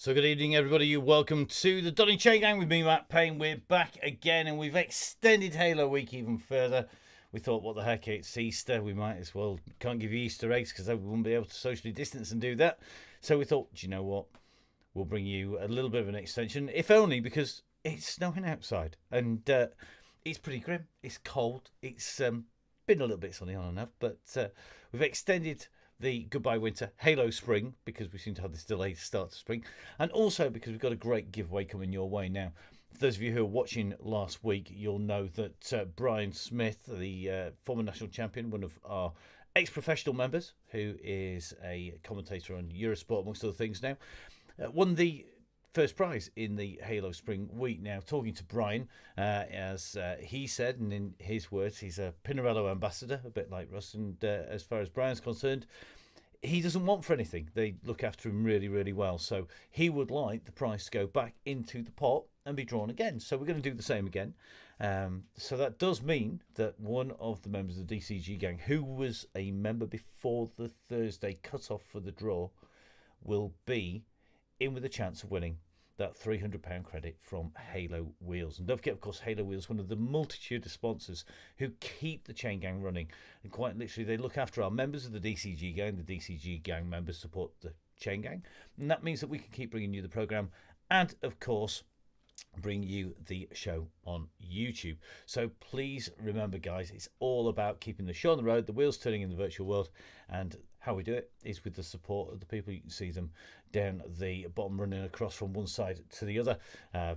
So good evening, everybody. Welcome to the Donny Chaingang with me, Matt Payne. We're back again, and we've extended Halo Week even further. We thought, what the heck, it's Easter. We might as well, can't give you Easter eggs because we wouldn't be able to socially distance and do that. So we thought, do you know what? We'll bring you a little bit of an extension, if only because it's snowing outside. And it's pretty grim. It's cold. It's been a little bit sunny on and off, but we've extended the Goodbye Winter Halo Spring because we seem to have this delayed start to spring, and also because we've got a great giveaway coming your way. Now, for those of you who were watching last week, you'll know that Brian Smith, the former national champion, one of our ex-professional members, who is a commentator on Eurosport amongst other things now, won the first prize in the Halo Spring Week. Now, talking to Brian, as he said, and in his words, he's a Pinarello ambassador, a bit like Russ, and as far as Brian's concerned, he doesn't want for anything. They look after him really, really well. So he would like the prize to go back into the pot and be drawn again. So we're going to do the same again. So that does mean that one of the members of the DCG gang, who was a member before the Thursday cut-off for the draw, will be in with a chance of winning that £300 credit from Halo Wheels. And don't forget, of course, Halo Wheels, one of the multitude of sponsors who keep the Chain Gang running. And quite literally, they look after our members of the DCG gang. The DCG gang members support the Chain Gang. And that means that we can keep bringing you the programme and, of course, bring you the show on YouTube. So please remember, guys, it's all about keeping the show on the road, the wheels turning in the virtual world, and how we do it is with the support of the people. You can see them down the bottom running across from one side to the other.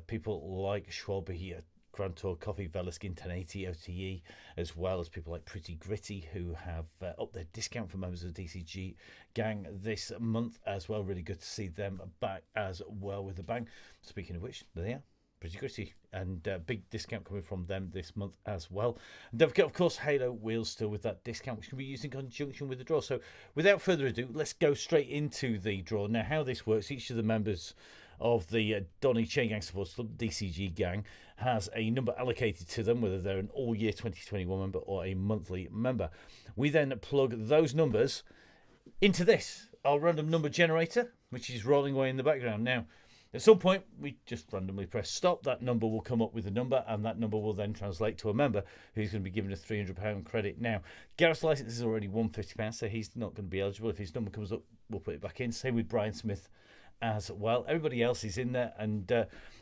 People like Schwalbe, Grand Tour Coffee, Velaskin 1080 OTE, as well as people like Pretty Gritty, who have upped their discount for members of the DCG gang this month as well. Really good to see them back as well with a bang. Speaking of which, there they are. Pretty Gritty, and big discount coming from them this month as well. And don't forget, of course, Halo Wheels still with that discount, which can be used in conjunction with the draw. So without further ado, let's go straight into the draw. Now, how this works, each of the members of the Donny Chaingang Supporters Club, DCG gang, has a number allocated to them, whether they're an all-year 2021 member or a monthly member. We then plug those numbers into this, our random number generator, which is rolling away in the background. Now, at some point, we just randomly press stop. That number will come up with a number, and that number will then translate to a member who's going to be given a £300 credit. Now, Gareth's license is already £150, so he's not going to be eligible. If his number comes up, we'll put it back in. Same with Brian Smith as well. Everybody else is in there, and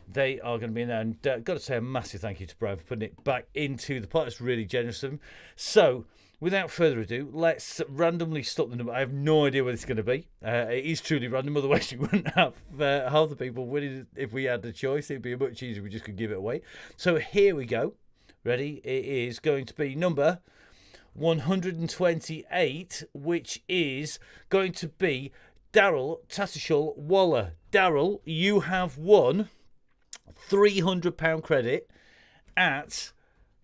they are going to be in there. And got to say a massive thank you to Brian for putting it back into the pot. It's really generous of him. So, without further ado, let's randomly stop the number. I have no idea what it's going to be. It is truly random, otherwise you wouldn't have half the people winning if we had the choice. It'd be much easier if we just could give it away. So here we go. Ready? It is going to be number 128, which is going to be Daryl Tattershall Waller. Daryl, you have won £300 credit at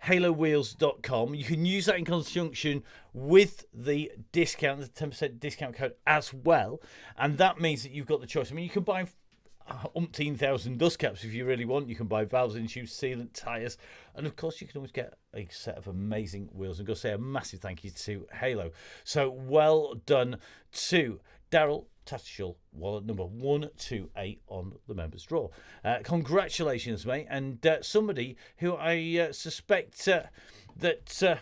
halowheels.com. You can use that in conjunction with the discount, the 10% discount code as well, and that means that you've got the choice. I mean, you can buy umpteen thousand dust caps if you really want. You can buy valves in tubes, sealant, tyres, and of course you can always get a set of amazing wheels. And go say a massive thank you to Halo. So well done to Daryl Tattershall Wallet, number 128 on the members draw. Congratulations, mate. And somebody who I suspect that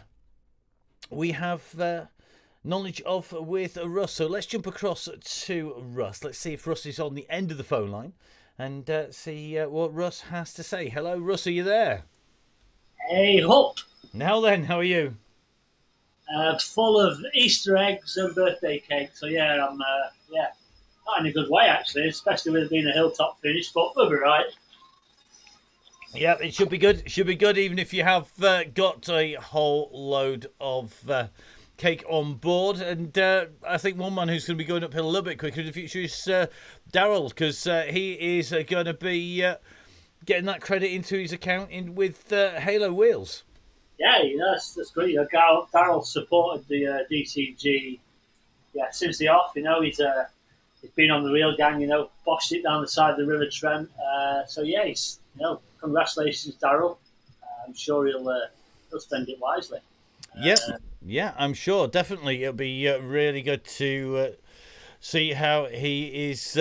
we have knowledge of with Russ. So let's jump across to Russ. Let's see if Russ is on the end of the phone line and see what Russ has to say. Hello, Russ, are you there? Hey, Hup. Now then, how are you? Full of Easter eggs and birthday cake. So yeah, I'm not in a good way actually, especially with it being a hilltop finish. But we'll be right. Yeah, it should be good. It should be good, even if you have got a whole load of cake on board. And I think one man who's going to be going uphill a little bit quicker in the future is Daryl, because he is going to be getting that credit into his account with Halo Wheels. Yeah, that's great. Daryl supported the DCG since the off. He's been on the real gang. Boshed it down the side of the River Trent. So yeah, congratulations, Daryl. I'm sure he'll spend it wisely. Yeah, I'm sure. Definitely, it'll be really good to see how he is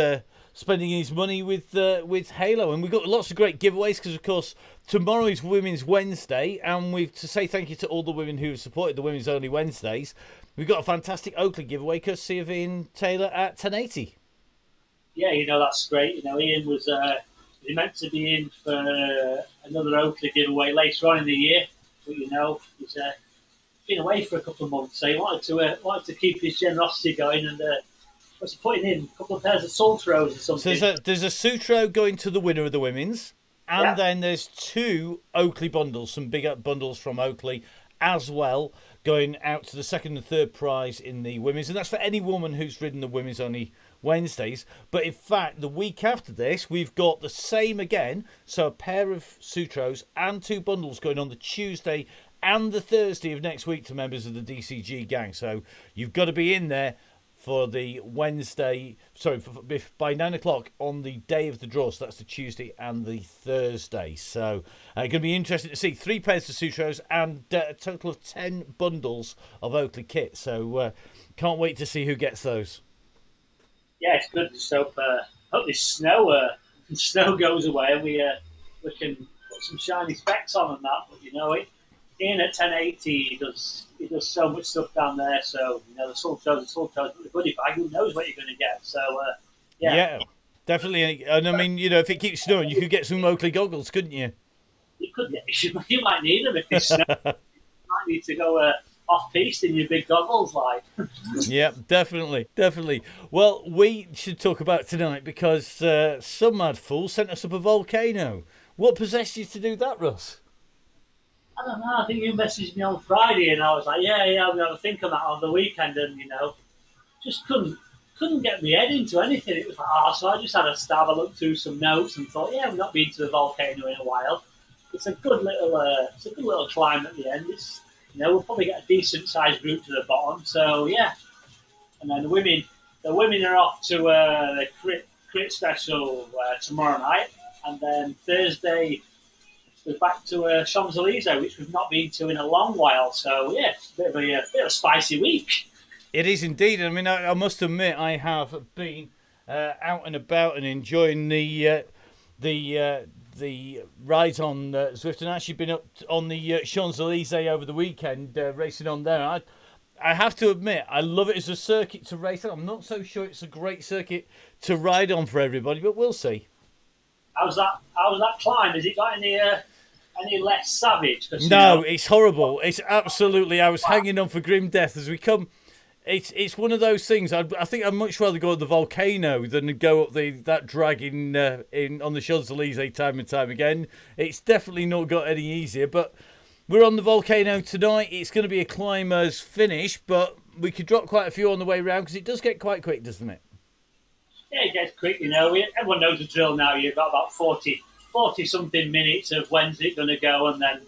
spending his money with Halo. And we've got lots of great giveaways because, of course, tomorrow is Women's Wednesday, and to say thank you to all the women who have supported the Women's Only Wednesdays, we've got a fantastic Oakley giveaway courtesy of Ian Taylor at 1080. Yeah, that's great. Ian was meant to be in for another Oakley giveaway later on in the year, but he's been away for a couple of months, so he wanted to keep his generosity going, and was putting in a couple of pairs of Sultros or something. So there's a Sutro going to the winner of the women's, and then there's 2 Oakley bundles, some bigger bundles from Oakley as well, going out to the second and third prize in the women's, and that's for any woman who's ridden the Women's Only Wednesdays. But in fact, the week after this, we've got the same again, so a pair of Sutros and 2 bundles going on the Tuesday and the Thursday of next week to members of the DCG gang. So you've got to be in there for the Wednesday, by 9 o'clock on the day of the draw. So that's the Tuesday and the Thursday. So going to be interesting to see 3 pairs of Sutros and a total of 10 bundles of Oakley kit. So can't wait to see who gets those. Yeah, it's good. Just hope this snow goes away and we can put some shiny specs on and that. But Ian at 1080, he does so much stuff down there. So the Sultros, but the goodie bag, who knows what you're going to get? So yeah, definitely. And I mean, if it keeps snowing, you could get some Oakley goggles, couldn't you? You could get. You might need them if it's snow. You might need to go off-piste in your big goggles, like. Yeah, definitely. Well, we should talk about tonight because some mad fool sent us up a volcano. What possessed you to do that, Russ? I don't know. I think you messaged me on Friday, and I was like, "Yeah, I'm going to think of that on the weekend," and just couldn't get my head into anything. It was like, so I just had a stab. I looked through some notes and thought, "Yeah, I've not been to the volcano in a while. It's a good little climb at the end. It's we'll probably get a decent sized route to the bottom. So yeah, and then the women are off to the crit special tomorrow night, and then Thursday we're back to Champs-Élysées, which we've not been to in a long while. So yeah, it's a bit of a spicy week. It is indeed. I mean, I must admit, I have been out and about and enjoying the rides on Zwift, and actually been up on the Champs-Élysées over the weekend racing on there. I have to admit, I love it as a circuit to race on. I'm not so sure it's a great circuit to ride on for everybody, but we'll see. How's that climb? Has it got any less savage? No, it's horrible. It's absolutely. I was hanging on for grim death as we come. It's one of those things. I think I'd much rather go up the volcano than go up that drag in on the Champs-Élysées time and time again. It's definitely not got any easier. But we're on the volcano tonight. It's going to be a climber's finish, but we could drop quite a few on the way round because it does get quite quick, doesn't it? Yeah, it gets quick. Everyone knows the drill now. You've got about 40 something minutes of when's it going to go, and then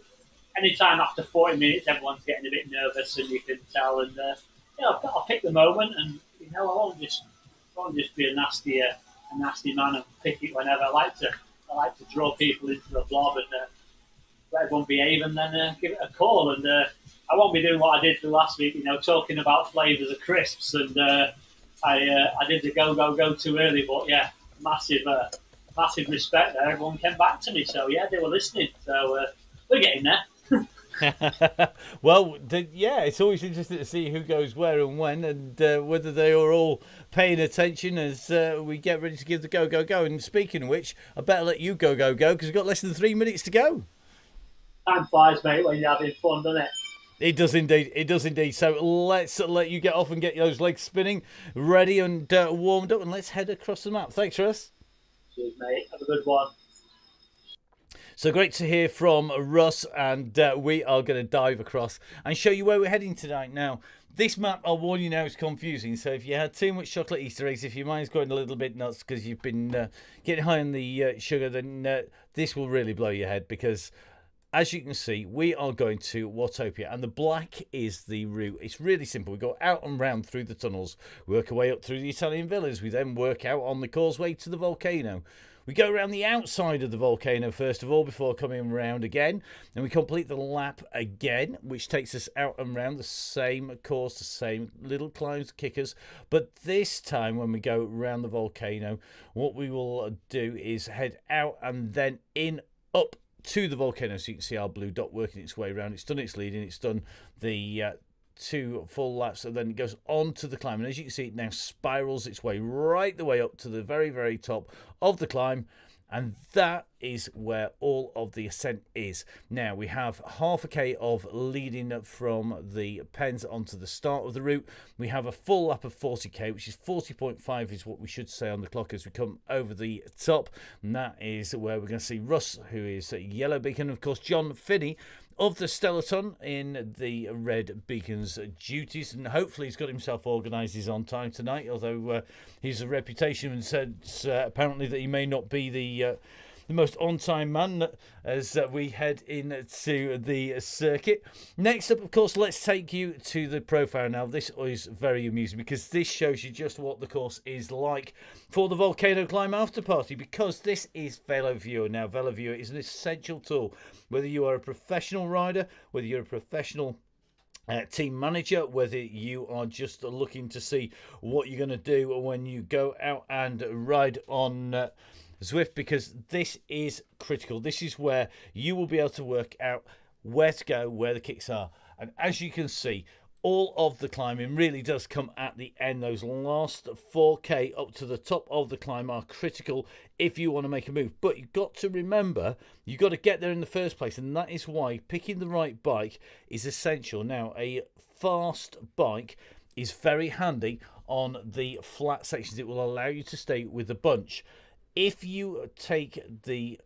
anytime after 40 minutes, everyone's getting a bit nervous, and you can tell. And I'll pick the moment, and I won't just be a nasty man and pick it whenever. I like to draw people into the blob and let everyone behave, and then give it a call. And I won't be doing what I did the last week, talking about flavours of crisps, and I did the go too early. But yeah, massive respect there. Everyone came back to me, so yeah, they were listening. So we're getting there. Well, it's always interesting to see who goes where and when, and whether they are all paying attention as we get ready to give the go. And speaking of which, I better let you go because we've got less than 3 minutes to go. Time flies, mate, when you're having fun, doesn't it? It does indeed. So let's let you get off and get those legs spinning, ready and warmed up, and let's head across the map. Thanks, Russ. Cheers, mate. Have a good one. So great to hear from Russ, and we are going to dive across and show you where we're heading tonight. Now, this map, I'll warn you now, is confusing. So if you had too much chocolate Easter eggs, if your mind's going a little bit nuts because you've been getting high on the sugar, then this will really blow your head because, as you can see, we are going to Watopia, and the black is the route. It's really simple. We go out and round through the tunnels, work our way up through the Italian villas. We then work out on the causeway to the volcano. We go around the outside of the volcano first of all before coming round again, and we complete the lap again, which takes us out and round the same course, the same little climbs, kickers. But this time when we go round the volcano, what we will do is head out and then in up to the volcano. So you can see our blue dot working its way around. It's done its leading, it's done the 2 full laps, and then it goes on to the climb. And as you can see, it now spirals its way right the way up to the very, very top of the climb. And that is where all of the ascent is. Now, we have half a K of leading from the pens onto the start of the route. We have a full lap of 40K, which is 40.5 is what we should say on the clock as we come over the top. And that is where we're going to see Russ, who is at Yellow Beacon. Of course, John Finney of the Stellaton in the Red Beacon's duties, and hopefully he's got himself organised. He's on time tonight, although he's a reputation and says apparently that he may not be the most on-time man as we head into the circuit. Next up, of course, let's take you to the profile now. This is very amusing because this shows you just what the course is like for the Volcano Climb After Party, because this is VeloViewer. Now, VeloViewer is an essential tool, whether you are a professional rider, whether you're a professional team manager, whether you are just looking to see what you're going to do when you go out and ride on Zwift, because this is critical. This is where you will be able to work out where to go, where the kicks are. And as you can see, all of the climbing really does come at the end. Those last 4K up to the top of the climb are critical if you want to make a move. But you've got to remember, you've got to get there in the first place. And that is why picking the right bike is essential. Now, a fast bike is very handy on the flat sections. It will allow you to stay with the bunch. If you take the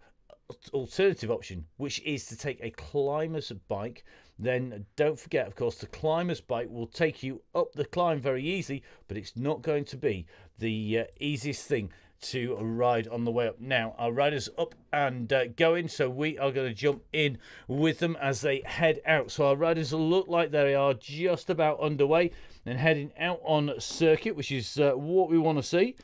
alternative option, which is to take a climber's bike, then don't forget, of course, the climber's bike will take you up the climb very easily, but it's not going to be the easiest thing to ride on the way up. Now, our rider's up and going, so we are going to jump in with them as they head out. So our riders look like they are just about underway and heading out on circuit, which is what we want to see.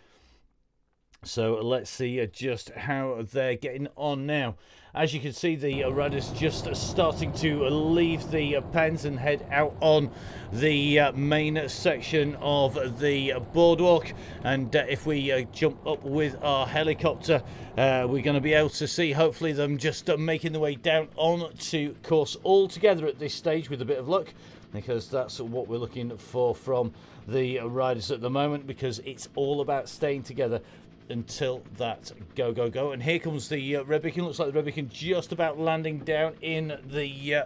So let's see just how they're getting on now. As you can see, the riders just starting to leave the pens and head out on the main section of the boardwalk. And if we jump up with our helicopter, we're going to be able to see, hopefully, them just making their way down onto course all together at this stage with a bit of luck, because that's what we're looking for from the riders at the moment, because it's all about staying together until that go. And here comes the Red Beacon. Looks like the Red Beacon just about landing down in the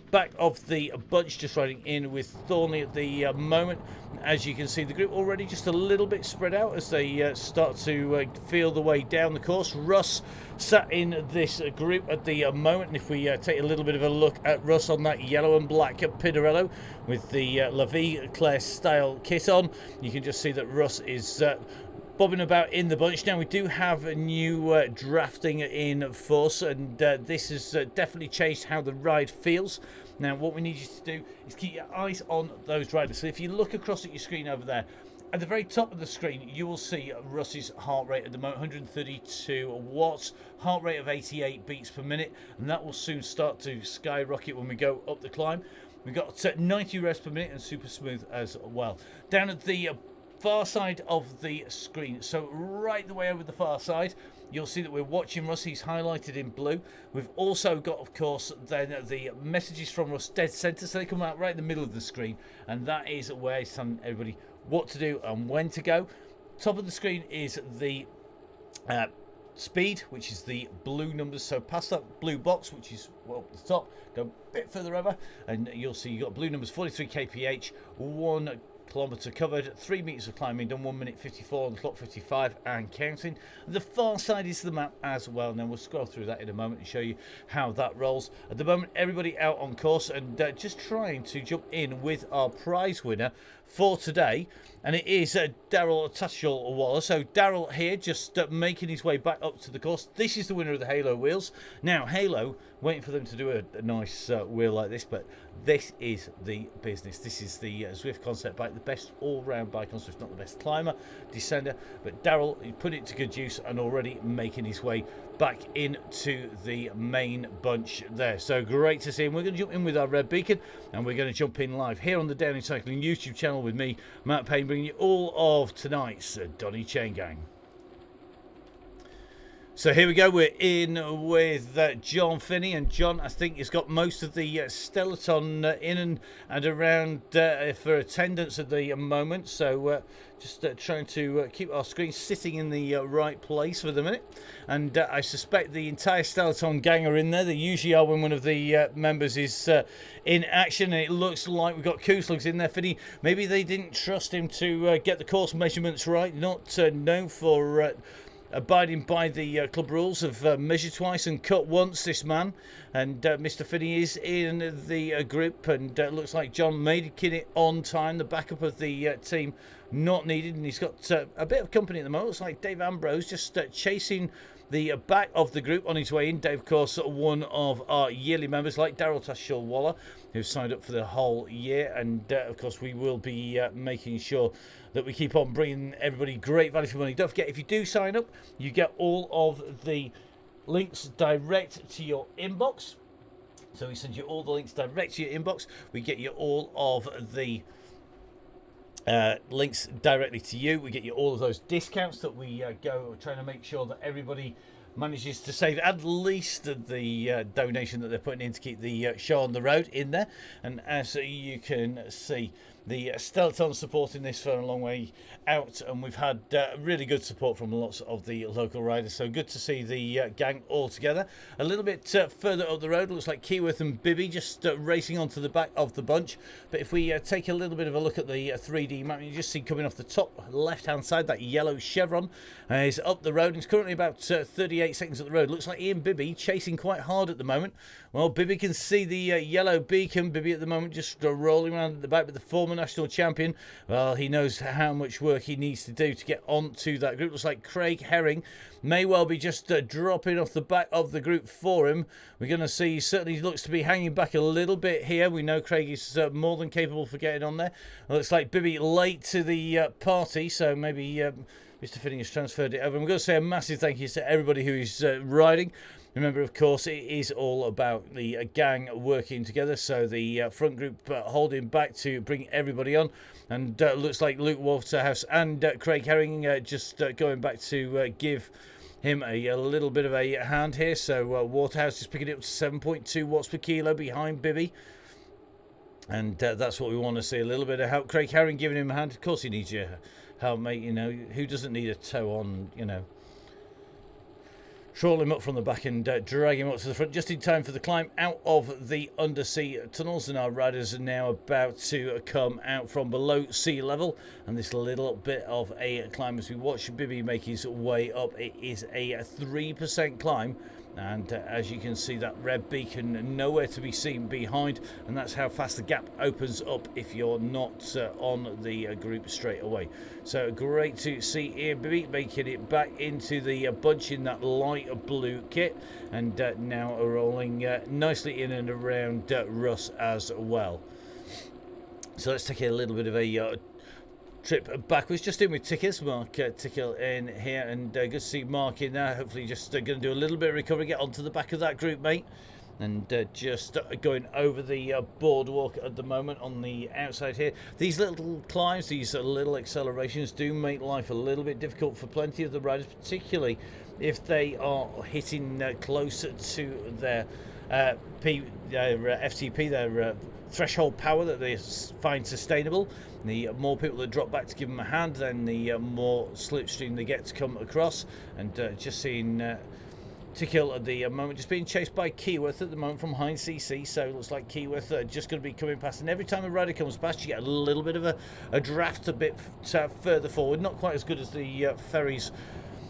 back of the bunch, just riding in with Thorny at the moment. As you can see, the group already just a little bit spread out as they start to feel the way down the course. Russ sat in this group at the moment, and if we take a little bit of a look at Russ on that yellow and black Pinarello with the La Vie Claire style kit on, you can just see that Russ is bobbing about in the bunch. Now, we do have a new drafting in force, and this has definitely changed how the ride feels. Now, what we need you to do is keep your eyes on those riders. So if you look across at your screen over there, at the very top of the screen, you will see Russ's heart rate at the moment, 132 watts, heart rate of 88 beats per minute, and that will soon start to skyrocket when we go up the climb. We've got 90 revs per minute and super smooth as well. Down at the far side of the screen, so right the way over the far side, you'll see that we're watching Russ. He's highlighted in blue. We've also got, of course, then the messages from Russ dead center, so they come out right in the middle of the screen, and that is where it's telling everybody what to do and when to go. Top of the screen is the speed, which is the blue numbers. So past that blue box, which is well at the top, go a bit further over, and you'll see you've got blue numbers, 43 kph, 1 kilometre covered, 3 metres of climbing done, 1 minute 54 on the clock, 55 and counting. The far side is the map as well. Now we'll scroll through that in a moment and show you how that rolls. At the moment, everybody out on course and just trying to jump in with our prize winner for today. And it is Daryl Tatchell-Waller. So Daryl here just making his way back up to the course. This is the winner of the Halo wheels. Now, Halo, waiting for them to do a nice wheel like this, but this is the business. This is the Zwift concept bike, the best all-round bike on Zwift, not the best climber, descender. But Daryl, he put it to good use and already making his way back into the main bunch there. So great to see him. We're going to jump in with our red beacon, and we're going to jump in live here on the Downhill Cycling YouTube channel with me, Matt Payne, bringing you all of tonight's Donny Chaingang. So here we go, we're in with John Finney, and John, I think, has got most of the Stellaton in and around for attendance at the moment. So just trying to keep our screen sitting in the right place for the minute. And I suspect the entire Stellaton gang are in there. They usually are when one of the members is in action, and it looks like we've got Kooslugs in there. Finney, maybe they didn't trust him to get the course measurements right, not known for abiding by the club rules of measure twice and cut once, this man. And Mr. Finney is in the group, and looks like John making it on time. The backup of the team not needed, and he's got a bit of company at the moment. Looks like Dave Ambrose just chasing the back of the group on his way in. Dave, of course, one of our yearly members, like Daryl Tatchell-Waller, who's signed up for the whole year. And of course, we will be making sure that we keep on bringing everybody great value for money. Don't forget, if you do sign up, you get all of the links direct to your inbox. So we send you all the links direct to your inbox. We get you all of the links directly to you. We get you all of those discounts that we go trying to make sure that everybody manages to save at least the donation that they're putting in to keep the show on the road in there. And as you can see, the Stellaton supporting this for a long way out, and we've had really good support from lots of the local riders, so good to see the gang all together. A little bit further up the road, looks like Keyworth and Bibby just racing onto the back of the bunch. But if we take a little bit of a look at the 3D map, you just see coming off the top left hand side, that yellow chevron is up the road, and it's currently about 38 seconds up the road. Looks like Ian Bibby chasing quite hard at the moment. Well, Bibby can see the yellow beacon. Bibby at the moment just rolling around at the back with the former national champion. Well, he knows how much work he needs to do to get onto that group. Looks like Craig Herring may well be just dropping off the back of the group for him. We're going to see, he certainly looks to be hanging back a little bit here. We know Craig is more than capable for getting on there. Well, looks like Bibby late to the party, so maybe Mr. Finney has transferred it over. And we're going to say a massive thank you to everybody who is riding. Remember, of course, it is all about the gang working together. So the front group holding back to bring everybody on. And looks like Luke Waterhouse and Craig Herring just going back to give him a little bit of a hand here. So Waterhouse is picking it up to 7.2 watts per kilo behind Bibby. And that's what we want to see, a little bit of help. Craig Herring giving him a hand. Of course he needs your help, mate. You know, who doesn't need a tow on, you know. Trawl him up from the back and drag him up to the front just in time for the climb out of the undersea tunnels. And our riders are now about to come out from below sea level, and this little bit of a climb as we watch Bibby make his way up. It is a 3% climb, and as you can see, that red beacon nowhere to be seen behind, and that's how fast the gap opens up if you're not on the group straight away. So great to see Ian Bibby making it back into the bunch in that light blue kit, and now rolling nicely in and around Russ as well. So let's take a little bit of a trip backwards, just in with Tickers. Mark Tickle in here, and good to see Mark in there. Hopefully just going to do a little bit of recovery, get onto the back of that group, mate. And just going over the boardwalk at the moment on the outside here. These little climbs, these little accelerations do make life a little bit difficult for plenty of the riders, particularly if they are hitting closer to their FTP, their threshold power that they find sustainable. The more people that drop back to give them a hand, then the more slipstream they get to come across. And just seeing Tickle at the moment just being chased by Keyworth at the moment from Heinz CC. So it looks like Keyworth just going to be coming past, and every time a rider comes past you get a little bit of a draft a bit further forward. Not quite as good as the ferries,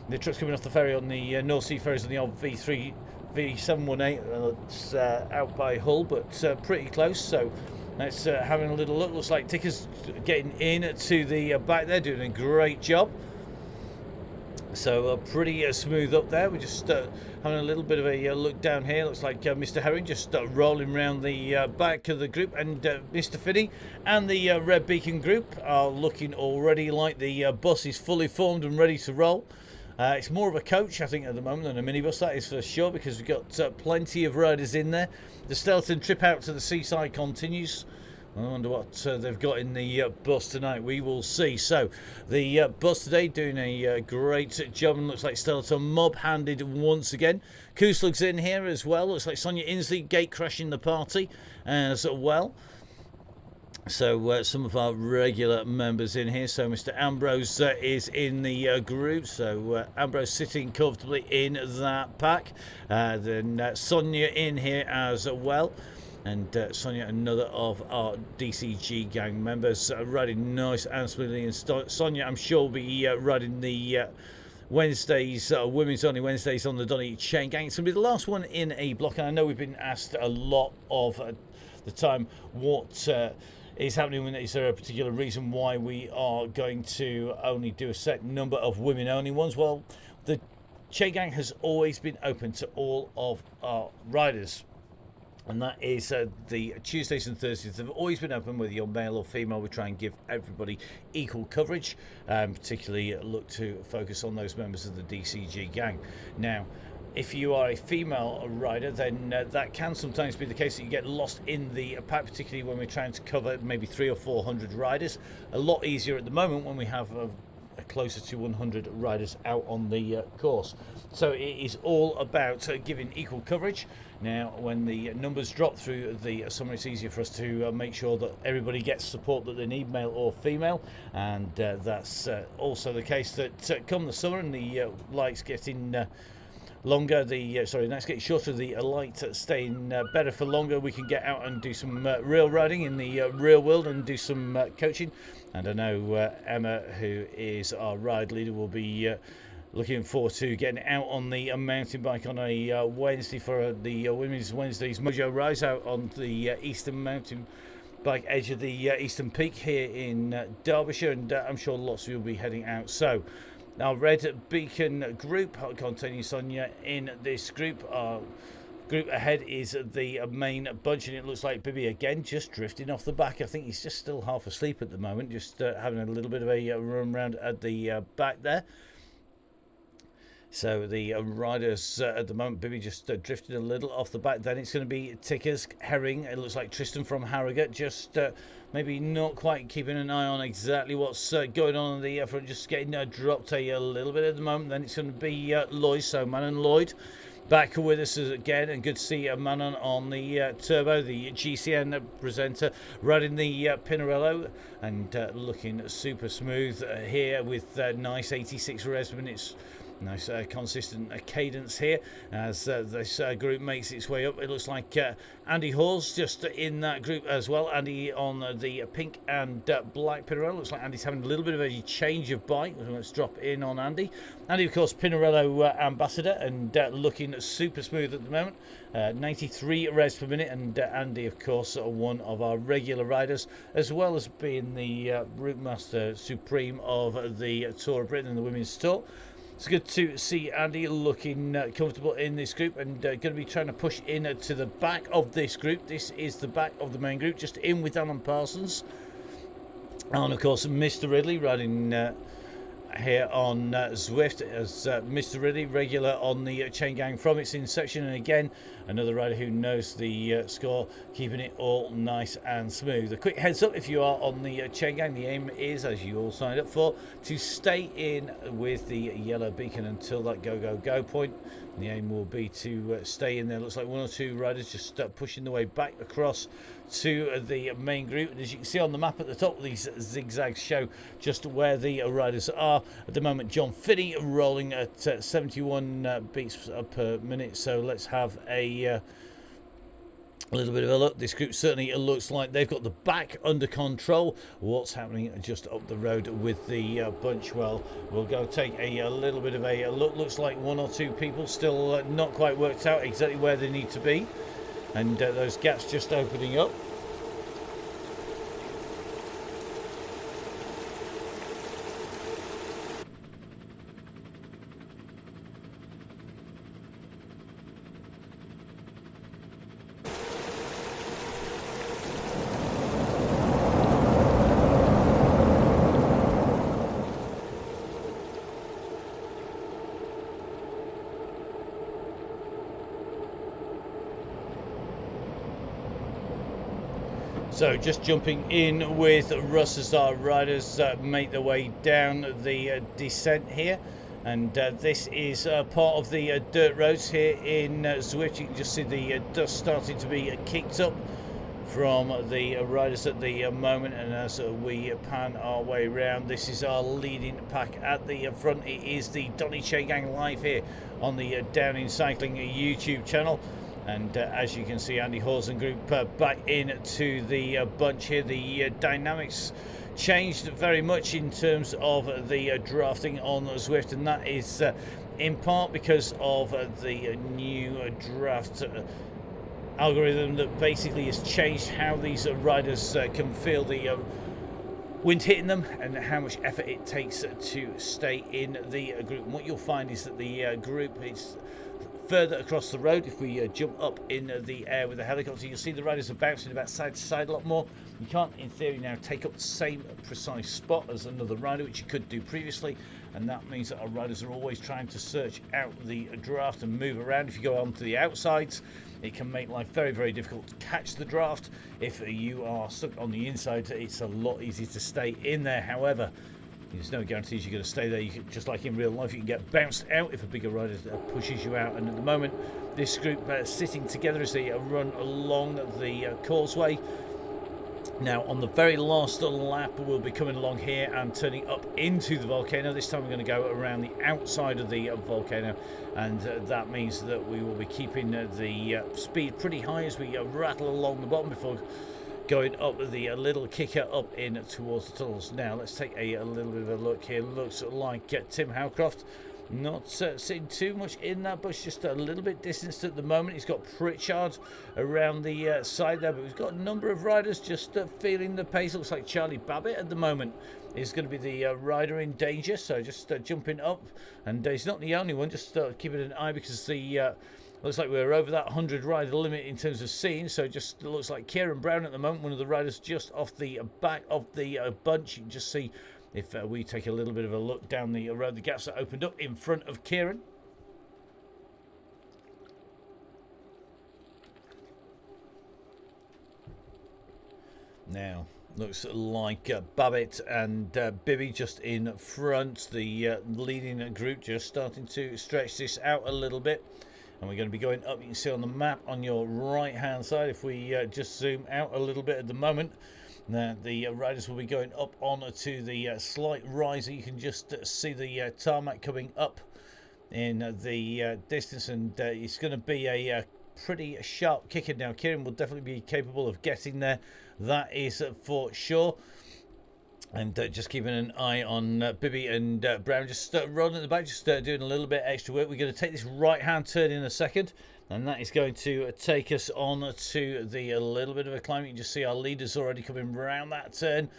the trucks coming off the ferry on the North Sea ferries on the old V718 that's out by Hull, but pretty close. So Let's having a little look. Looks like Ticker's getting in to the back there, doing a great job. So pretty smooth up there. We're just having a little bit of a look down here. Looks like Mr. Herring just rolling around the back of the group, and Mr. Finney and the Red Beacon group are looking already like the bus is fully formed and ready to roll. It's more of a coach, I think, at the moment than a minibus, that is for sure, because we've got plenty of riders in there. The Stelton trip out to the seaside continues. I wonder what they've got in the bus tonight. We will see. So the bus today doing a great job, and looks like Stelton mob-handed once again. Kooslug's in here as well. Looks like Sonia Inslee gate crashing the party as well. So some of our regular members in here. So Mr. Ambrose is in the group. So Ambrose sitting comfortably in that pack. Then Sonia in here as well. And Sonia, another of our DCG gang members, riding nice and smoothly. And Sonia, I'm sure, will be riding the Wednesdays, women's only Wednesdays on the Donny Chaingang. It's going to be the last one in a block. And I know we've been asked a lot of the time what is happening. Is there a particular reason why we are going to only do a set number of women only ones? Well, the Chaingang has always been open to all of our riders. And that is the Tuesdays and Thursdays have always been open, whether you're male or female. We try and give everybody equal coverage, particularly look to focus on those members of the DCG gang. Now, if you are a female rider, then that can sometimes be the case that you get lost in the pack, particularly when we're trying to cover maybe 300 or 400 riders. A lot easier at the moment when we have closer to 100 riders out on the course. So it is all about giving equal coverage. Now, when the numbers drop through the summer, it's easier for us to make sure that everybody gets support that they need, male or female. And that's also the case that come the summer and the lights getting longer, nights getting shorter, the light staying better for longer, we can get out and do some real riding in the real world and do some coaching. And I know Emma, who is our ride leader, will be looking forward to getting out on the mountain bike on a Wednesday for the Women's Wednesdays Mojo Rise out on the Eastern Mountain Bike edge of the Eastern Peak here in Derbyshire, and I'm sure lots of you will be heading out. So our Red Beacon group, containing Sonia in this group. Our group ahead is the main bunch, and it looks like Bibby again just drifting off the back. I think he's just still half asleep at the moment, just having a little bit of a run around at the back there. So the riders at the moment, Bibby just drifted a little off the back. Then it's going to be Tickers, Herring. It looks like Tristan from Harrogate, just maybe not quite keeping an eye on exactly what's going on the front, just getting dropped a little bit at the moment. Then it's going to be Lloyd, so Manon Lloyd back with us again, and good to see Manon on the turbo, the GCN presenter, riding the Pinarello, and looking super smooth here with nice 86 revs per minute. Nice consistent cadence here as this group makes its way up. It looks like Andy Hall's just in that group as well. Andy on the pink and black Pinarello. Looks like Andy's having a little bit of a change of bike. Let's drop in on Andy. Andy, of course, Pinarello ambassador, and looking super smooth at the moment. 93 revs per minute, and Andy, of course, one of our regular riders, as well as being the Route Master Supreme of the Tour of Britain and the Women's Tour. It's good to see Andy looking comfortable in this group, and going to be trying to push in to the back of this group. This is the back of the main group, just in with Alan Parsons. And of course, Mr. Ridley riding here on Zwift as Mr. Ridley, regular on the Chaingang from its inception. And again, another rider who knows the score, keeping it all nice and smooth. A quick heads up, if you are on the Chaingang, the aim is, as you all signed up for, to stay in with the yellow beacon until that go point. The aim will be to stay in there. Looks like one or two riders just pushing their way back across to the main group. And as you can see on the map at the top, these zigzags show just where the riders are. At the moment, John Finney rolling at 71 beats per minute. So let's have a little bit of a look. This group certainly looks like they've got the back under control. What's happening just up the road with the bunch? Well, we'll go take a little bit of a look. Looks like one or two people still not quite worked out exactly where they need to be, and those gaps just opening up. So just jumping in with Russ as our riders make their way down the descent here. And this is part of the dirt roads here in Zwift. You can just see the dust starting to be kicked up from the riders at the moment, and as we pan our way around, this is our leading pack at the front. It is the Donny Chaingang live here on the Down in Cycling YouTube channel, and as you can see, Andy Hawes and group back into the bunch here. The dynamics changed very much in terms of the drafting on Zwift, and that is in part because of the new draft algorithm that basically has changed how these riders can feel the wind hitting them and how much effort it takes to stay in the group. And what you'll find is that the group is further across the road. If we jump up in the air with a helicopter, you'll see the riders are bouncing about side to side a lot more. You can't, in theory, now take up the same precise spot as another rider, which you could do previously, and that means that our riders are always trying to search out the draft and move around. If you go onto the outsides, it can make life very, very difficult to catch the draft. If you are stuck on the inside, it's a lot easier to stay in there. However, there's no guarantees you're going to stay there. You can, just like in real life, you can get bounced out if a bigger rider pushes you out. And at the moment, this group sitting together as they run along the causeway. Now, on the very last lap, we'll be coming along here and turning up into the volcano. This time we're going to go around the outside of the volcano, and that means that we will be keeping the speed pretty high as we rattle along the bottom before going up the little kicker up in towards the tunnels. Now, let's take a little bit of a look here. Looks like Tim Howcroft not sitting too much in that bush, just a little bit distanced at the moment. He's got Pritchard around the side there, but we've got a number of riders just feeling the pace. Looks like Charlie Babbitt at the moment is going to be the rider in danger, so just jumping up, and he's not the only one. Just keeping an eye, because the looks like we're over that 100 rider limit in terms of seeing, so just looks like Kieran Brown at the moment, one of the riders just off the back of the bunch. You can just see, if we take a little bit of a look down the road, the gaps that opened up in front of Kieran. Now, looks like Babbitt and Bibby just in front. The leading group just starting to stretch this out a little bit. And we're going to be going up. You can see on the map on your right hand side, if we just zoom out a little bit at the moment, now the riders will be going up onto the slight riser. You can just see the tarmac coming up in the distance, and it's going to be a pretty sharp kicker. Now, Kieran will definitely be capable of getting there, that is for sure. And just keeping an eye on Bibby and Brown, just running at the back, just doing a little bit extra work. We're going to take this right-hand turn in a second, and that is going to take us on to the little bit of a climb. You can just see our leaders already coming round that turn,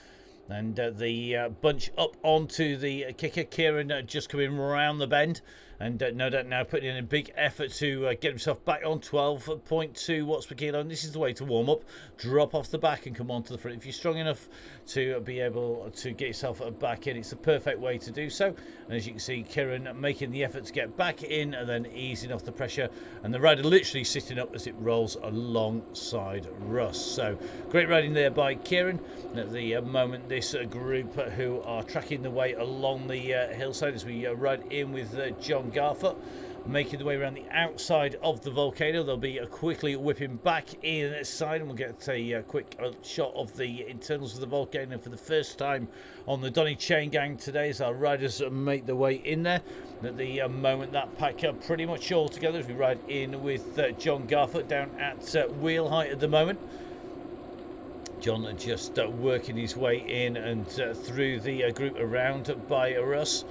and the bunch up onto the kicker. Kieran just coming round the bend, and no doubt now putting in a big effort to get himself back on 12.2 watts per kilo. And this is the way to warm up. Drop off the back and come onto the front. If you're strong enough to be able to get yourself back in, it's the perfect way to do so. And as you can see, Kieran making the effort to get back in and then easing off the pressure, and the rider literally sitting up as it rolls alongside Russ. So great riding there by Kieran. At the moment, this group who are tracking the way along the hillside as we ride in with John Garfoot, making the way around the outside of the volcano. They'll be quickly whipping back inside, and we'll get a quick shot of the internals of the volcano for the first time on the Donny Chaingang today as our riders make their way in there. At the moment, that pack up pretty much all together as we ride in with John Garfoot down at wheel height at the moment. John just working his way in and through the group around by Russ.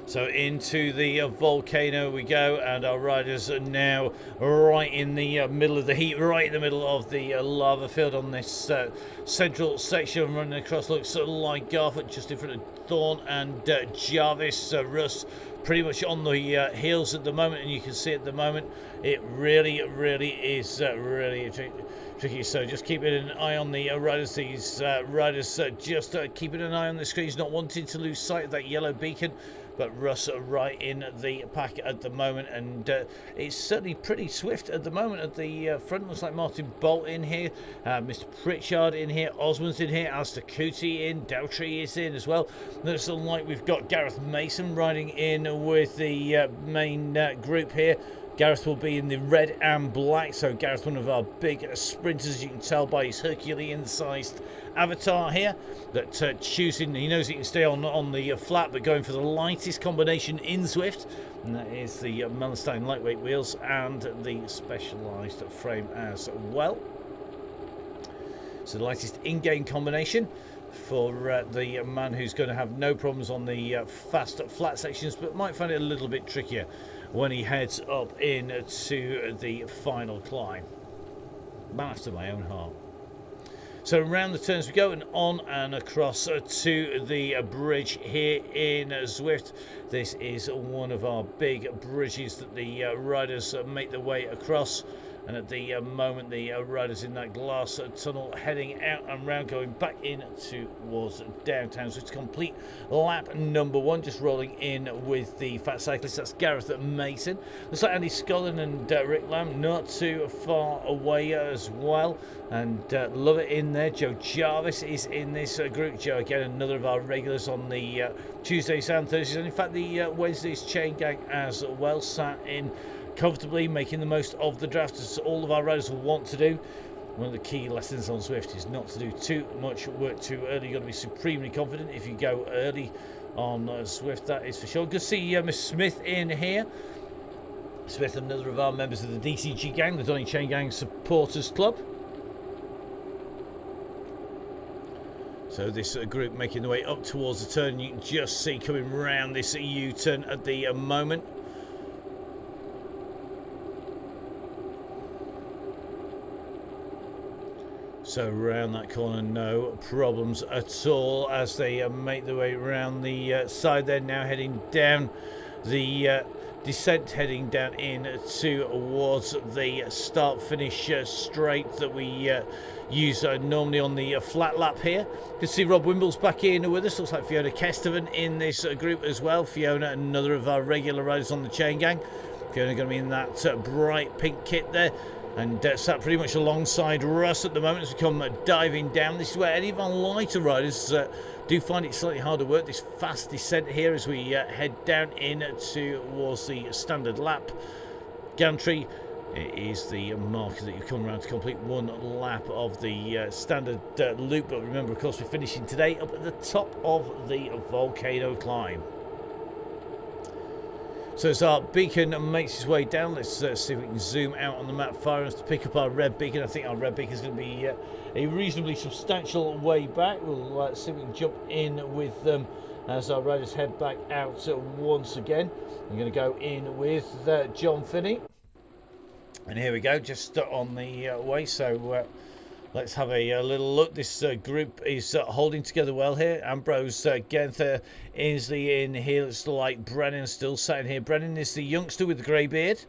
So into the volcano we go, and our riders are now right in the middle of the heat, right in the middle of the lava field on this central section. Running across looks like Garfoot just in front of Thorne and Jarvis. Russ pretty much on the heels at the moment, and you can see at the moment it really is really tricky. So just keeping an eye on the riders. These riders just keeping an eye on the screens, not wanting to lose sight of that yellow beacon, but Russ right in the pack at the moment, and it's certainly pretty swift at the moment at the front. Looks like Martin Bolt in here, Mr. Pritchard in here, Osmond's in here, Alistair Cootie in, Dowtree is in as well. Looks like we've got Gareth Mason riding in with the main group here. Gareth will be in the red and black, so Gareth, one of our big sprinters, you can tell by his Herculean-sized avatar here, that choosing, he knows he can stay on the flat, but going for the lightest combination in Zwift, and that is the Mellenstein lightweight wheels and the specialised frame as well. So the lightest in-game combination for the man who's going to have no problems on the fast flat sections, but might find it a little bit trickier when he heads up into the final climb. Man after my own heart. So around the turns we go, and on and across to the bridge here in Zwift. This is one of our big bridges that the riders make their way across. And at the moment, the riders in that glass tunnel heading out and round, going back in towards downtown. So it's complete lap number 1, just rolling in with the fat cyclist. That's Gareth Mason. Looks like Andy Scullin and Rick Lamb not too far away as well. And love it in there. Joe Jarvis is in this group. Joe, again, another of our regulars on the Tuesdays and Thursdays. And in fact, the Wednesdays Chaingang as well, sat in comfortably, making the most of the draft, as all of our riders will want to do. One of the key lessons on Zwift is not to do too much work too early. You've got to be supremely confident if you go early on Zwift, that is for sure. Good to see Miss Smith in here. Smith, another of our members of the DCG gang, the Donny Chaingang Supporters Club. So this group making their way up towards the turn. You can just see coming round this U-turn at the moment. So around that corner, no problems at all as they make their way around the side there. Now heading down the descent, heading down in towards the start-finish straight that we use normally on the flat lap here. You can see Rob Wimble's back in with us. Looks like Fiona Kestevan in this group as well. Fiona, another of our regular riders on the Chaingang. Fiona going to be in that bright pink kit there. And sat pretty much alongside Russ at the moment as we come diving down. This is where any of our lighter riders do find it slightly harder work. This fast descent here as we head down in towards the standard lap gantry. It is the marker that you come around to complete one lap of the standard loop. But remember, of course, we're finishing today up at the top of the Volcano climb. So as our beacon makes its way down, let's see if we can zoom out on the map far enough to pick up our red beacon. I think our red beacon is going to be a reasonably substantial way back. We'll see if we can jump in with them as our riders head back out once again. I'm going to go in with John Finney. And here we go, just on the way. So let's have a little look. This group is holding together well here. Ambrose Genther is in here. It's like Brennan still sat in here. Brennan is the youngster with the grey beard.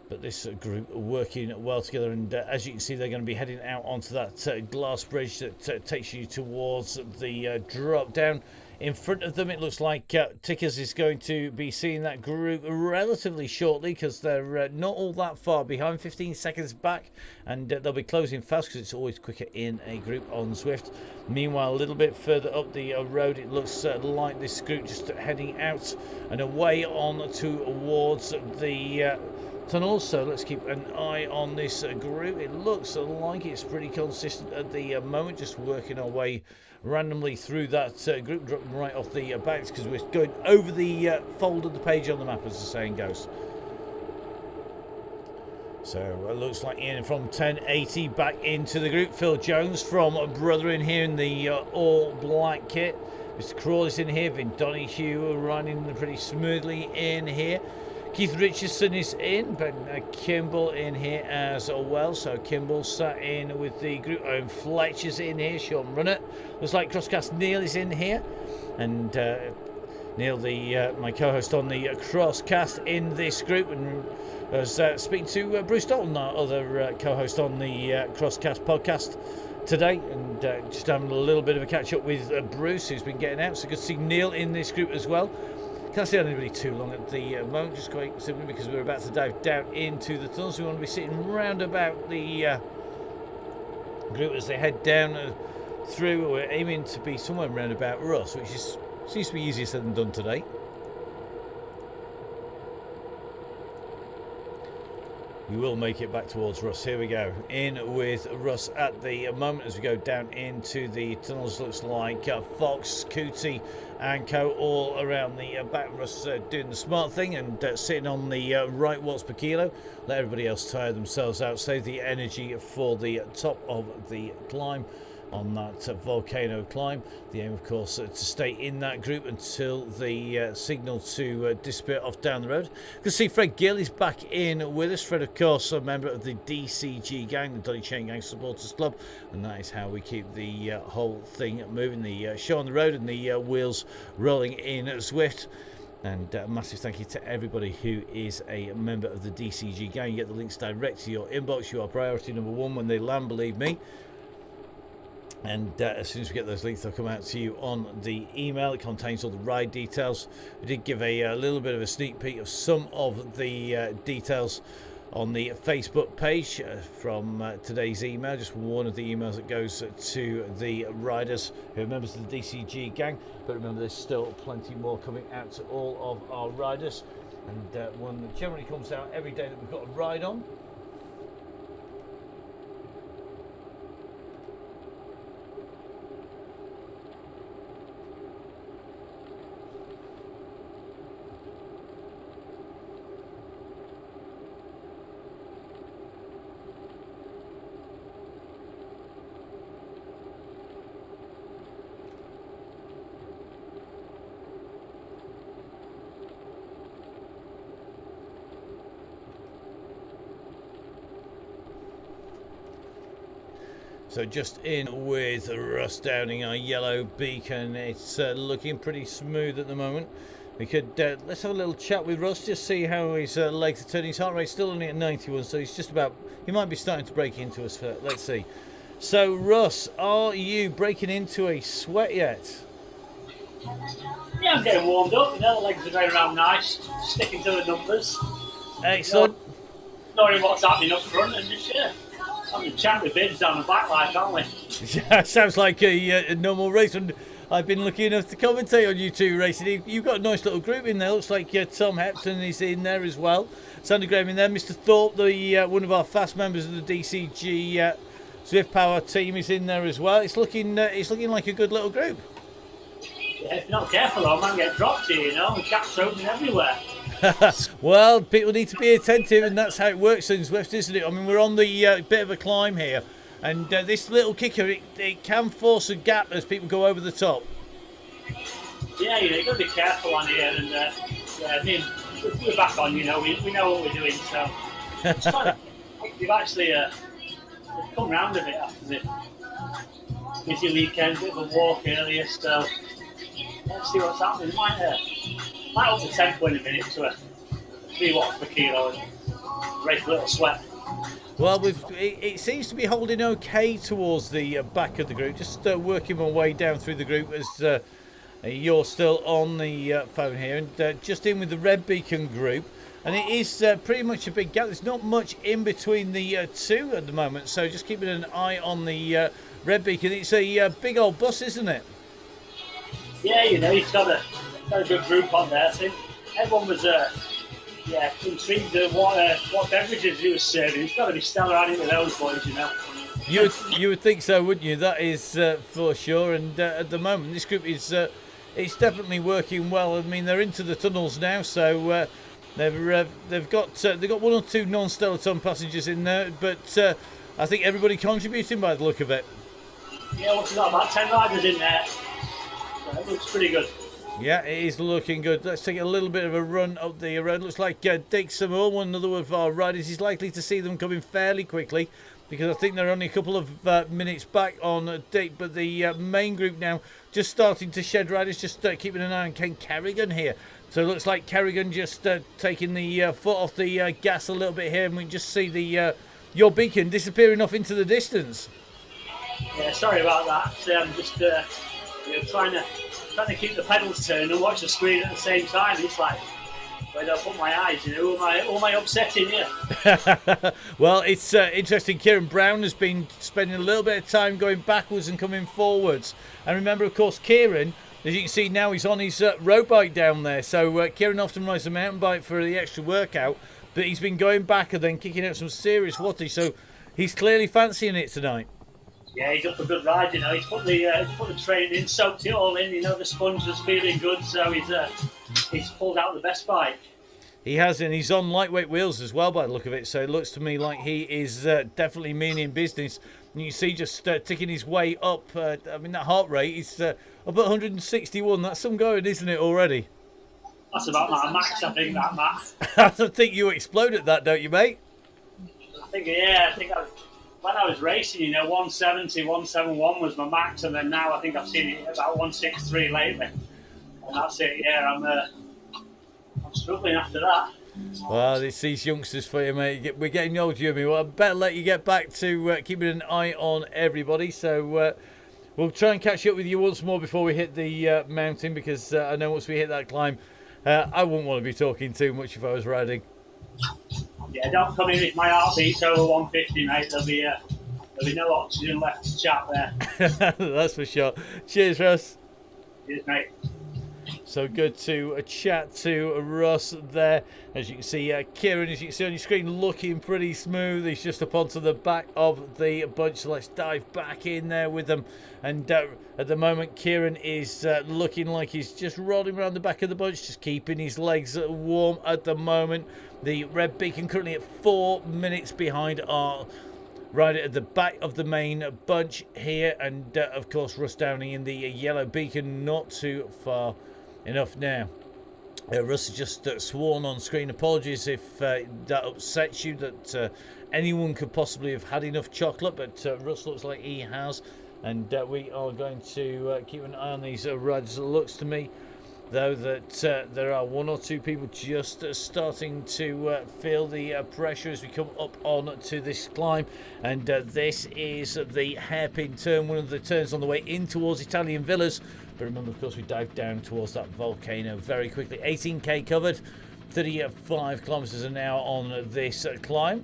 But this group are working well together. And as you can see, they're going to be heading out onto that glass bridge that takes you towards the drop down. In front of them, it looks like Tickers is going to be seeing that group relatively shortly because they're not all that far behind, 15 seconds back, and they'll be closing fast because it's always quicker in a group on Zwift. Meanwhile, a little bit further up the road, it looks like this group just heading out and away on towards the tunnel. So let's keep an eye on this group. It looks like it's pretty consistent at the moment, just working our way randomly through that group, dropping right off the backs because we're going over the fold of the page on the map, as the saying goes. So it looks like Ian from 1080 back into the group. Phil Jones from Brother in here in the all black kit. Mr. Crawley's in here. Vin Donahue running pretty smoothly in here. Keith Richardson is in, but Kimball in here as well. So Kimball sat in with the group. Owen Fletcher's in here. Sean Runnett. Looks like Crosscast Neil is in here. And Neil, my co-host on the Crosscast in this group. And was speaking to Bruce Dalton, our other co-host on the Crosscast podcast. today, and just having a little bit of a catch up with Bruce, who's been getting out. So good to see Neil in this group as well. Can't see anybody too long at the moment, just quite simply because we're about to dive down into the tunnels. We want to be sitting round about the group as they head down through. We're aiming to be somewhere around about Russ, which seems to be easier said than done today. We will make it back towards Russ. Here we go. In with Russ at the moment as we go down into the tunnels. Looks like Fox, Cootie and co all around the back. Russ doing the smart thing and sitting on the right watts per kilo. Let everybody else tire themselves out. Save the energy for the top of the climb on that Volcano climb. The aim, of course, to stay in that group until the signal to disappear off down the road. You can see Fred Gill is back in with us. Fred, of course, a member of the DCG gang, the Donny Chaingang Supporters Club, and that is how we keep the whole thing moving, the show on the road and the wheels rolling in Zwift. And a massive thank you to everybody who is a member of the DCG gang. You get the links direct to your inbox. You are priority number one when they land, believe me. And as soon as we get those links, they'll come out to you on the email. It contains all the ride details. We did give a little bit of a sneak peek of some of the details on the Facebook page from today's email. Just one of the emails that goes to the riders who are members of the DCG gang. But remember, there's still plenty more coming out to all of our riders. And one that generally comes out every day that we've got a ride on. So just in with Russ downing our yellow beacon. It's looking pretty smooth at the moment. We could let's have a little chat with Russ, just see how his legs are turning. His heart rate's still only at 91, so he's just about, he might be starting to break into us. Let's see. So Russ, are you breaking into a sweat yet? Yeah, I'm getting warmed up. You know, the legs are going around nice, sticking to the numbers. Excellent. Knowing what's happening up front, and just having a chat with bibs down the back, like, aren't we? Yeah, sounds like a normal race. And I've been lucky enough to commentate on you two racing. You've got a nice little group in there. Looks like Tom Hepton is in there as well. Sandy Graham in there. Mr. Thorpe, the one of our fast members of the DCG Zwift Power team, is in there as well. It's looking like a good little group. Yeah, if you're not careful, though, man, get dropped here. You know, the gaps open everywhere. Well, people need to be attentive, and that's how it works in Zwift, isn't it? I mean, we're on the bit of a climb here, and this little kicker, it can force a gap as people go over the top. Yeah, you've got to be careful on here, and yeah, I mean, we're back on, you know, we know what we're doing, so it's kind of, we've actually come round a bit after the busy weekend, bit of a walk earlier, so let's see what's happening. Might up the tempo in a minute to 3 watts per kilo and break a little sweat. Well, it seems to be holding okay towards the back of the group. Just working my way down through the group as you're still on the phone here, and just in with the Red Beacon group. And it is pretty much a big gap. There's not much in between the two at the moment, so just keeping an eye on the Red Beacon. It's a big old bus, isn't it? Yeah, you know, he's got a good group on there. I think everyone was intrigued at what beverages he was serving. He's got to be stellar at it with those boys, you know. You would think so, wouldn't you? That is for sure. And at the moment, this group is it's definitely working well. I mean, they're into the tunnels now, so they've got 1 or 2 non-Stellaton passengers in there, but I think everybody contributing by the look of it. Yeah, what's got about 10 riders in there. So it looks pretty good. Yeah, it is looking good. Let's take a little bit of a run up the road. Looks like Dick Samuel, another of our riders, is likely to see them coming fairly quickly, because I think they're only a couple of minutes back on Dick. But the main group now just starting to shed riders, just keeping an eye on Ken Carrigan here. So it looks like Carrigan just taking the foot off the gas a little bit here, and we can just see the your beacon disappearing off into the distance. Yeah, sorry about that. I'm just trying to keep the pedals turned and watch the screen at the same time. It's like, where do I put my eyes? Who am I upsetting here? Well, it's interesting. Kieran Brown has been spending a little bit of time going backwards and coming forwards. And remember, of course, Kieran, as you can see now, he's on his road bike down there. So Kieran often rides a mountain bike for the extra workout, but he's been going back and then kicking out some serious wattage. So he's clearly fancying it tonight. Yeah, he's up for a good ride. He's put the training in, soaked it all in. The sponge was feeling good, so he's pulled out the best bike. He has, and he's on lightweight wheels as well by the look of it. So it looks to me like he is definitely meaning business. And you see just ticking his way up. That heart rate is up at 161. That's some going, isn't it, already? That's about my max, I think, that, Matt. I think you exploded that, don't you, mate? I think when I was racing, 170, 171 was my max, and then now I think I've seen it about 163 lately. And that's it, yeah, I'm struggling after that. Well, it's these youngsters for you, mate. We're getting old, Jimmy. Well, I better let you get back to keeping an eye on everybody. So we'll try and catch up with you once more before we hit the mountain, because I know once we hit that climb, I wouldn't want to be talking too much if I was riding. Yeah, don't come in if my heart beats over 150, mate. There'll be no oxygen left to chat there. That's for sure. Cheers, Russ. Cheers, mate. So good to chat to Russ there. As you can see, Kieran, as you can see on your screen, looking pretty smooth. He's just up onto the back of the bunch. So let's dive back in there with them. And at the moment, Kieran is looking like he's just rolling around the back of the bunch, just keeping his legs warm at the moment. The red beacon currently at 4 minutes behind our rider at the back of the main bunch here. And of course, Russ Downing in the yellow beacon, not too far enough now. Russ has just sworn on screen. Apologies if that upsets you, that anyone could possibly have had enough chocolate, but Russ looks like he has. And we are going to keep an eye on these riders. It looks to me, though, that there are one or two people just starting to feel the pressure as we come up on to this climb. And this is the hairpin turn, one of the turns on the way in towards Italian Villas. But remember, of course, we dive down towards that volcano very quickly. 18k covered, 35 kilometers an hour on this climb.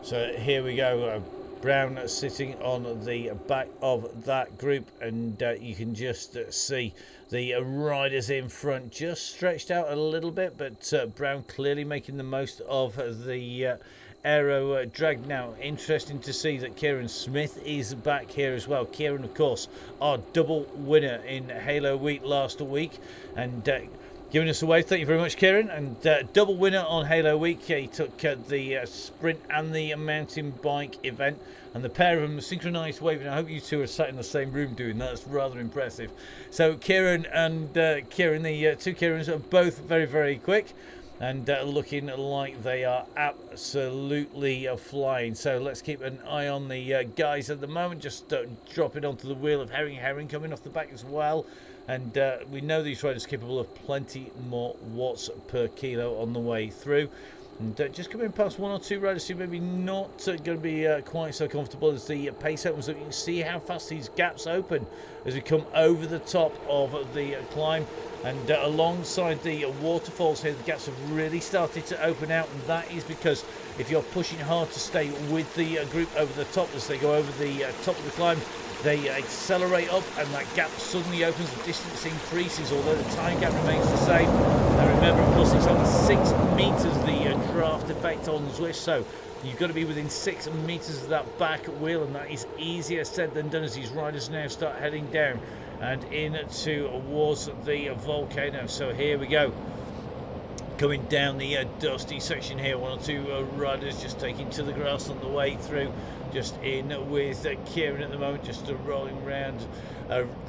So here we go. Brown sitting on the back of that group, and you can just see the riders in front just stretched out a little bit, but Brown clearly making the most of the aero drag. Now, interesting to see that Kieran Smith is back here as well. Kieran, of course, our double winner in Halo Week last week, and giving us away. Thank you very much, Kieran. And double winner on Halo Week. He took the sprint and the mountain bike event, and the pair of them synchronised waving. I hope you two are sat in the same room doing that. That's rather impressive. So Kieran and Kieran, the two Kierans, are both very, very quick, and looking like they are absolutely flying. So let's keep an eye on the guys at the moment. Just dropping onto the wheel of Herring coming off the back as well. And we know these riders are capable of plenty more watts per kilo on the way through. And just coming past one or two riders who maybe not going to be quite so comfortable as the pace opens up. You can see how fast these gaps open as we come over the top of the climb. And alongside the waterfalls here, the gaps have really started to open out. And that is because if you're pushing hard to stay with the group over the top as they go over the top of the climb, they accelerate up and that gap suddenly opens, the distance increases, although the time gap remains the same. And remember, of course, it's only 6 metres, the draft effect on Zwift, so you've got to be within 6 metres of that back wheel, and that is easier said than done as these riders now start heading down and in towards the volcano. So here we go. Coming down the dusty section here, one or two riders just taking to the grass on the way through. Just in with Kieran at the moment, just rolling around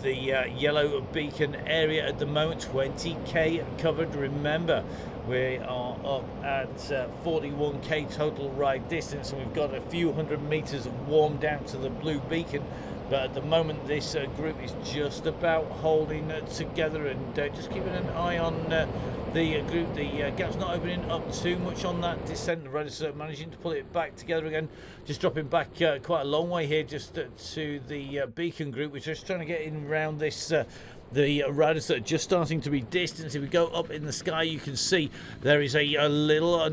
the yellow beacon area at the moment. 20k covered. Remember, we are up at 41k total ride distance, and we've got a few hundred meters warm down to the blue beacon. But at the moment, this group is just about holding together, and just keeping an eye on the group. The gap's not opening up too much on that descent. The riders are managing to pull it back together again, just dropping back quite a long way here, just to the beacon group. We're just trying to get in around this. The riders that are just starting to be distanced. If we go up in the sky, you can see there is a little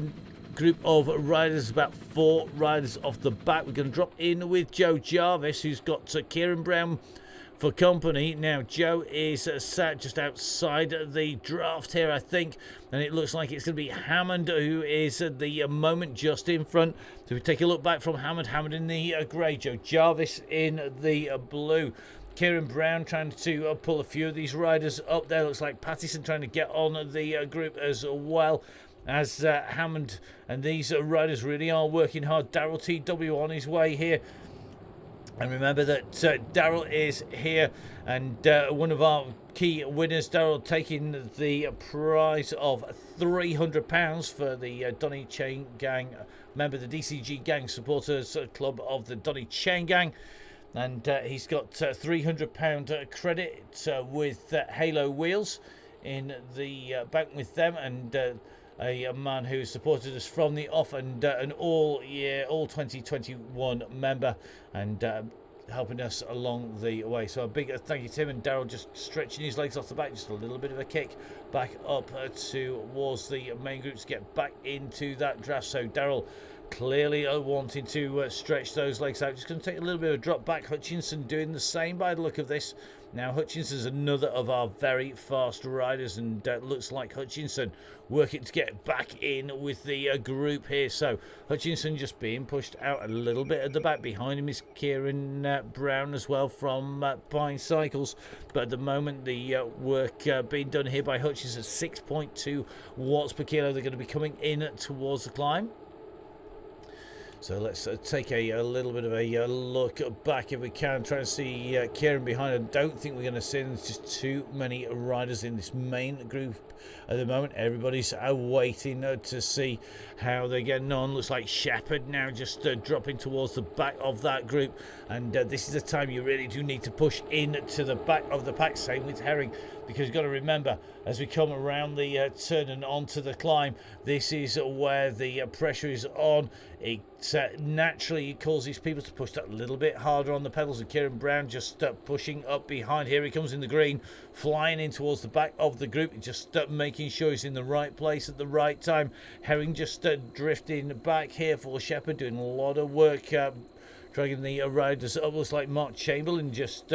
group of riders, about 4 riders off the back. We're going to drop in with Joe Jarvis, who's got Kieran Brown for company. Now Joe is sat just outside the draft here, I think, and it looks like it's going to be Hammond who is at the moment just in front. So we take a look back from Hammond in the grey, Joe Jarvis in the blue. Kieran Brown trying to pull a few of these riders up there. Looks like Pattison trying to get on the group as well, as Hammond and these riders really are working hard. Daryl TW on his way here. And remember that Daryl is here, and one of our key winners, Daryl, taking the prize of £300 for the Donny Chaingang, member of the DCG Gang Supporters Club of the Donny Chaingang. And he's got £300 credit with Halo Wheels in the bank with them, and a man who supported us from the off, and an all 2021 member, and helping us along the way. So a big thank you to him. And Daryl just stretching his legs off the back, just a little bit of a kick back up towards the main group to get back into that draft. So Daryl clearly wanting to stretch those legs out. Just going to take a little bit of a drop back. Hutchinson doing the same by the look of this. Now Hutchinson's another of our very fast riders, and looks like Hutchinson working to get back in with the group here. So Hutchinson just being pushed out a little bit at the back. Behind him is Kieran Brown as well from Pine Cycles. But at the moment the work being done here by Hutchinson, 6.2 watts per kilo. They're going to be coming in towards the climb. So let's take a little bit of a look back if we can, try to see Kieran behind. I don't think we're going to see them. There's just too many riders in this main group at the moment. Everybody's waiting to see how they're getting on. Looks like Shepherd now just dropping towards the back of that group, and this is the time you really do need to push in to the back of the pack. Same with Herring, because you've got to remember, as we come around the turn and onto the climb, this is where the pressure is on. It naturally causes people to push that a little bit harder on the pedals, and Kieran Brown just pushing up behind. Here he comes in the green, flying in towards the back of the group, just making sure he's in the right place at the right time. Herring just drifting back here for Shepherd, doing a lot of work, dragging the riders up. Looks like Mark Chamberlain just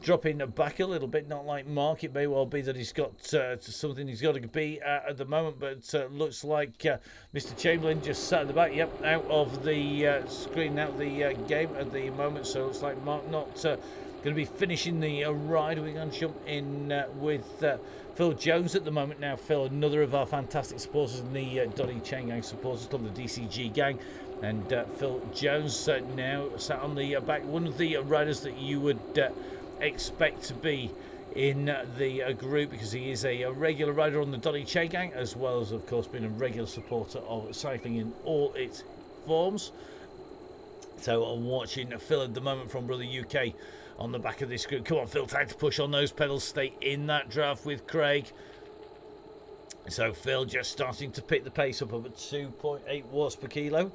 dropping back a little bit. Not like Mark, it may well be that he's got something he's got to be at the moment, but looks like Mr. Chamberlain just sat at the back, yep, out of the screen, out of the game at the moment. So it looks like Mark not going to be finishing the ride. We're going to jump in with Phil Jones at the moment now. Phil, another of our fantastic supporters in the Donny Chaingang Supporters Club, the DCG Gang. And Phil Jones now sat on the back, one of the riders that you would expect to be in the group, because he is a regular rider on the Donny Chaingang, as well as of course being a regular supporter of cycling in all its forms. So I'm watching Phil at the moment from Brother UK on the back of this group. Come on Phil, time to push on those pedals, stay in that draft with Craig. So Phil just starting to pick the pace up at 2.8 watts per kilo.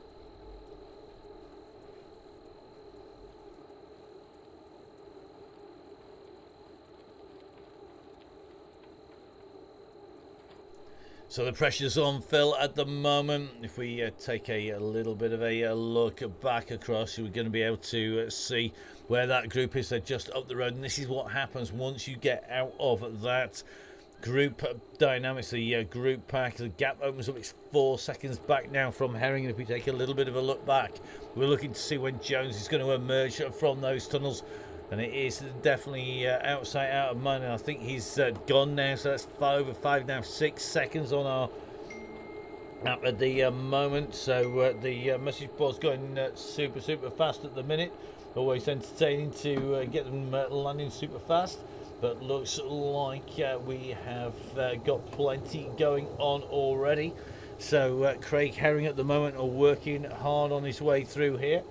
So the pressure's on Phil at the moment. If we take a little bit of a look back across, we're going to be able to see where that group is. They're just up the road, and this is what happens once you get out of that group dynamics, the group pack. The gap opens up. It's 4 seconds back now from Herring. And if we take a little bit of a look back, we're looking to see when Jones is going to emerge from those tunnels. And it is definitely outside out of mind. And I think he's gone now. So that's over 5 now, 6 seconds on our app at the moment. So the message board's going super fast at the minute. Always entertaining to get them landing super fast. But looks like we have got plenty going on already. So Craig Herring at the moment are working hard on his way through here.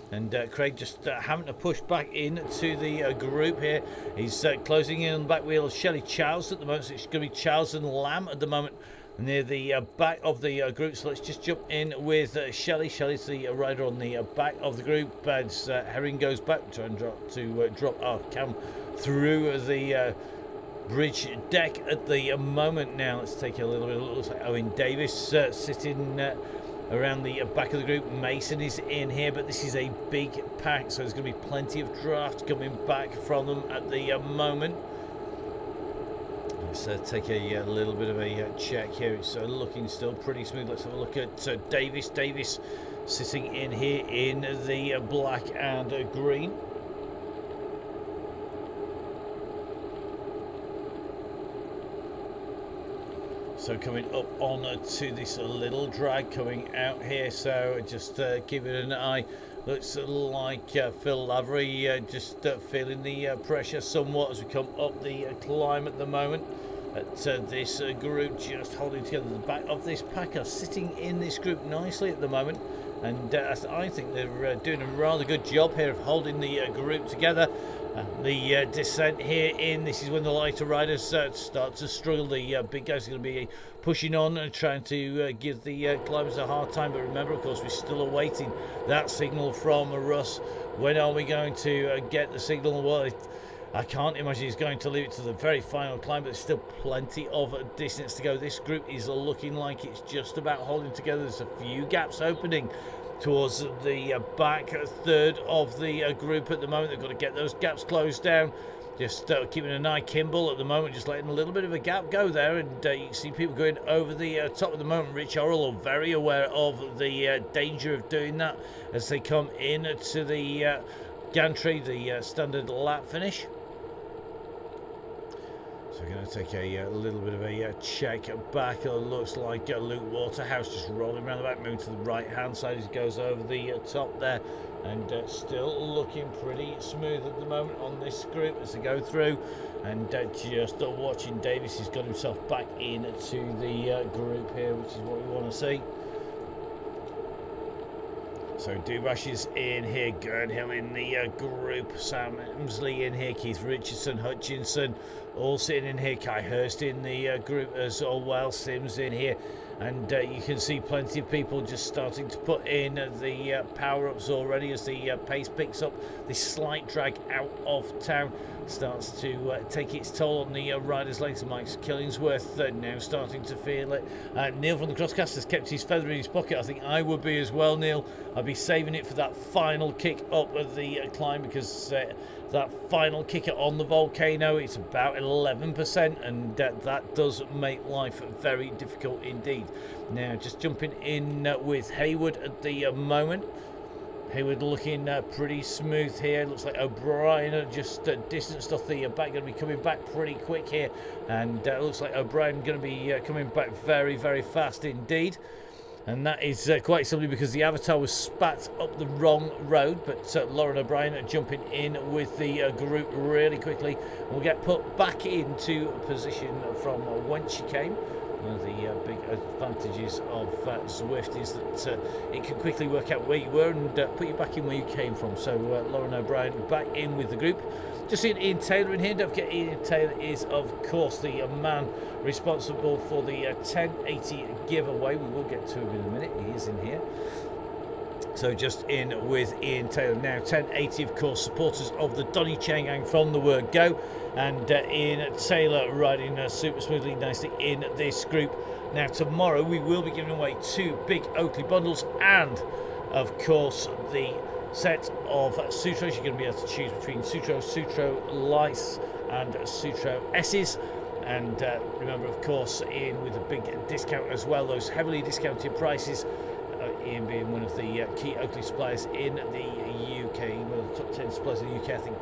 And Craig just having to push back into the group here. He's closing in on the back wheel of Shelley Charles at the moment. So it's going to be Charles and Lamb at the moment near the back of the group. So let's just jump in with Shelley. Shelley's the rider on the back of the group. As Herring goes back, trying to drop our cam through the bridge deck at the moment. Now let's take a little bit. It looks like Owen Davis sitting around the back of the group. Mason is in here, but this is a big pack, so there's going to be plenty of draft coming back from them at the moment. Let's take a little bit of a check here. It's looking still pretty smooth. Let's have a look at Davis. Davis sitting in here in the black and green. So coming up on to this little drag coming out here. So just keep it an eye. Looks like Phil Lavery just feeling the pressure somewhat as we come up the climb at the moment. This group just holding together. The back of this pack are sitting in this group nicely at the moment, and I think they're doing a rather good job here of holding the group together. The descent here in, this is when the lighter riders start to struggle. The big guys are going to be pushing on and trying to give the climbers a hard time, but remember, of course, we're still awaiting that signal from Russ. When are we going to get the signal? Well, I can't imagine he's going to leave it to the very final climb, but there's still plenty of distance to go. This group is looking like it's just about holding together. There's a few gaps opening towards the back third of the group at the moment. They've got to get those gaps closed down. Just keeping an eye. Kimball at the moment, just letting a little bit of a gap go there, and you can see people going over the top at the moment. Rich Orrell are very aware of the danger of doing that as they come in to the gantry, the standard lap finish. So we're going to take a little bit of a check back. It looks like Luke Waterhouse just rolling around the back, moving to the right hand side as he goes over the top there, and still looking pretty smooth at the moment on this group as they go through. And just watching Davis, he's got himself back into the group here, which is what we want to see. So Dubash is in here, Gurnhill in the group, Sam Emsley in here, Keith Richardson, Hutchinson all sitting in here, Kai Hurst in the group as well, Sims in here, and you can see plenty of people just starting to put in the power-ups already as the pace picks up. This slight drag out of town starts to take its toll on the riders' legs. Mike Killingsworth now starting to feel it. Neil from the Crosscast has kept his feather in his pocket. I think I would be as well, Neil. I'd be saving it for that final kick up of the climb, because that final kicker on the Volcano, it's about 11%, and that does make life very difficult indeed. Now just jumping in with Hayward at the moment. Hayward looking pretty smooth here. Looks like O'Brien just distanced off the back, going to be coming back pretty quick here, and looks like O'Brien going to be coming back very, very fast indeed. And that is quite simply because the Avatar was spat up the wrong road. But Lauren O'Brien jumping in with the group really quickly, will get put back into position from whence she came. One of the big advantages of Zwift is that it can quickly work out where you were and put you back in where you came from. So Lauren O'Brien back in with the group. Just seeing Ian Taylor in here. Don't forget, Ian Taylor is of course the man responsible for the 1080 giveaway. We will get to him in a minute. He is in here. So just in with Ian Taylor now. 1080, of course, supporters of the Donny Chaingang from the word go. And Ian Taylor riding super smoothly, nicely in this group. Now tomorrow we will be giving away 2 big Oakley bundles and, of course, the set of Sutros. You're going to be able to choose between Sutro Lights and Sutro S's. And remember, of course, Ian with a big discount as well. Those heavily discounted prices. Ian being one of the key Oakley suppliers in the UK, one of the top 10 suppliers in the UK. I think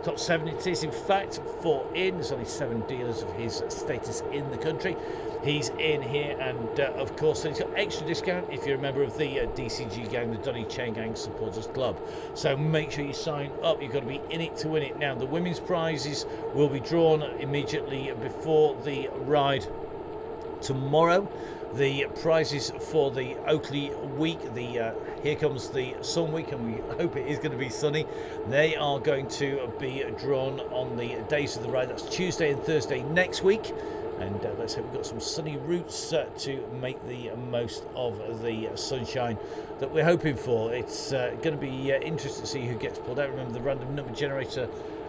top 7 it is, in fact, for Ian. There's only 7 dealers of his status in the country. He's in here, and of course he's got extra discount if you're a member of the DCG gang, the Donny Chaingang Supporters Club. So make sure you sign up. You've got to be in it to win it. Now the women's prizes will be drawn immediately before the ride tomorrow. The prizes for the Oakley week, the Here Comes the Sun week, and we hope it is going to be sunny. They are going to be drawn on the days of the ride. That's Tuesday and Thursday next week. And let's hope we've got some sunny routes to make the most of the sunshine that we're hoping for. It's going to be interesting to see who gets pulled out. Remember, the random number generator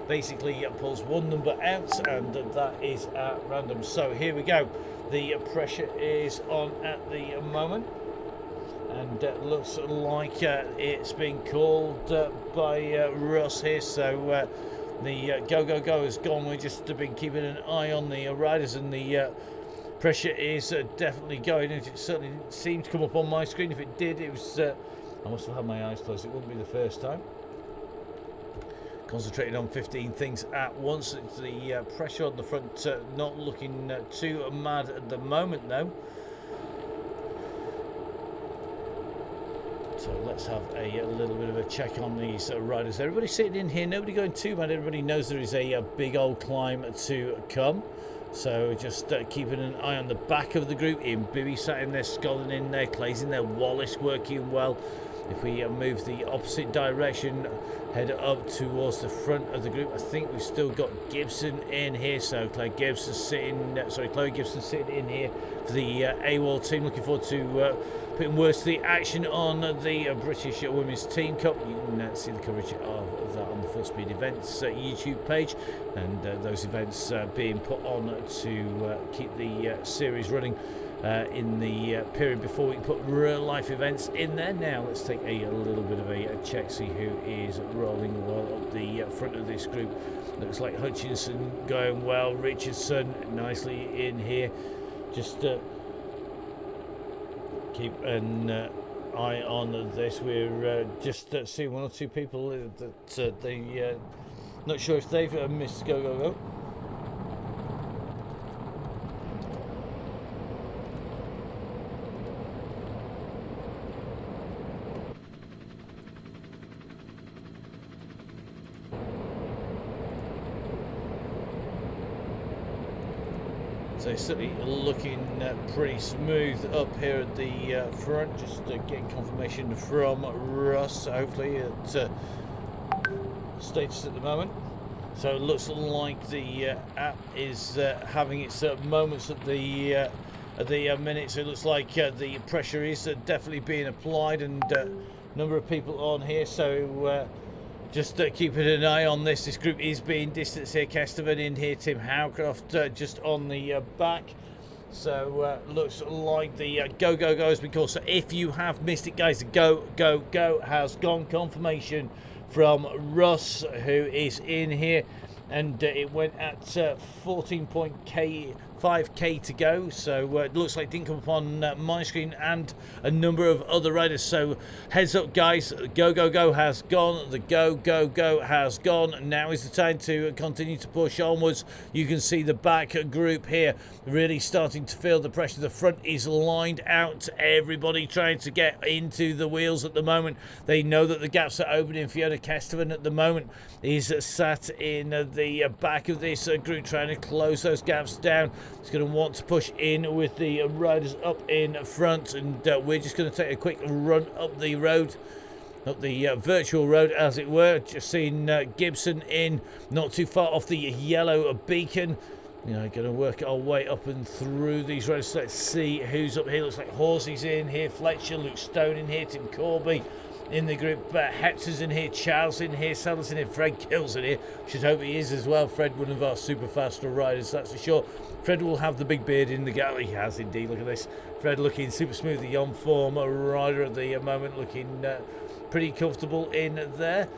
basically pulls one number out, and that is at random. So here we go. The pressure is on at the moment, and looks like it's being called by Russ here. So the go has gone. We've just been keeping an eye on the riders, and the pressure is definitely going. It certainly didn't seem to come up on my screen. If it did, it was I must have had my eyes closed. It wouldn't be the first time. Concentrating on 15 things at once. It's the pressure on the front not looking too mad at the moment, though. So let's have a little bit of a check on these riders. Everybody sitting in here, nobody going too bad. Everybody knows there is a big old climb to come. So just keeping an eye on the back of the group. Bibby sat in there, Scotland in there, Clay's in there, Wallace working well. If we move the opposite direction, head up towards the front of the group, I think we've still got Gibson in here. So Chloe Gibson sitting in here for the AWOL team. Looking forward to putting words to the action on the British Women's Team Cup. You can see the coverage of that on the Full Speed Events YouTube page, and those events being put on to keep the series running in the period before we can put real life events in there. Now let's take a little bit of a check, see who is rolling well up the front of this group. Looks like Hutchinson going well, Richardson nicely in here. Just keep an eye on this. We're just seeing one or two people that they not sure if they've missed go. So certainly looking pretty smooth up here at the front. Just getting confirmation from Russ, hopefully, at status at the moment. So it looks like the app is having its moments at the minute. So it looks like the pressure is definitely being applied, and number of people on here. So just keeping an eye on this. This group is being distanced here. Kestevan in here. Tim Howcroft just on the back. So looks like the go has been called. So if you have missed it, guys, the go has gone. Confirmation from Russ, who is in here, and it went at 14.5k to go. So it looks like it didn't come up on my screen and a number of other riders. So heads up, guys, go has gone. The go has gone. Now is the time to continue to push onwards. You can see the back group here really starting to feel the pressure. The front is lined out. Everybody trying to get into the wheels at the moment. They know that the gaps are opening. Fiona Kestevan at the moment is sat in the back of this group, trying to close those gaps down. He's going to want to push in with the riders up in front, and we're just going to take a quick run up the road, up the virtual road as it were. Just seeing Gibson in, not too far off the yellow beacon. You know, going to work our way up and through these roads. Let's see who's up here. Looks like Horsey's in here, Fletcher, Luke Stone in here, Tim Corby in the group, Hector's in here, Charles in here, Sellers in here, Fred Kills in here. Should hope he is as well. Fred, one of our super fast riders, that's for sure. Fred will have the big beard in the galley. He has indeed. Look at this. Fred looking super smooth, the on form rider at the moment, looking pretty comfortable in there.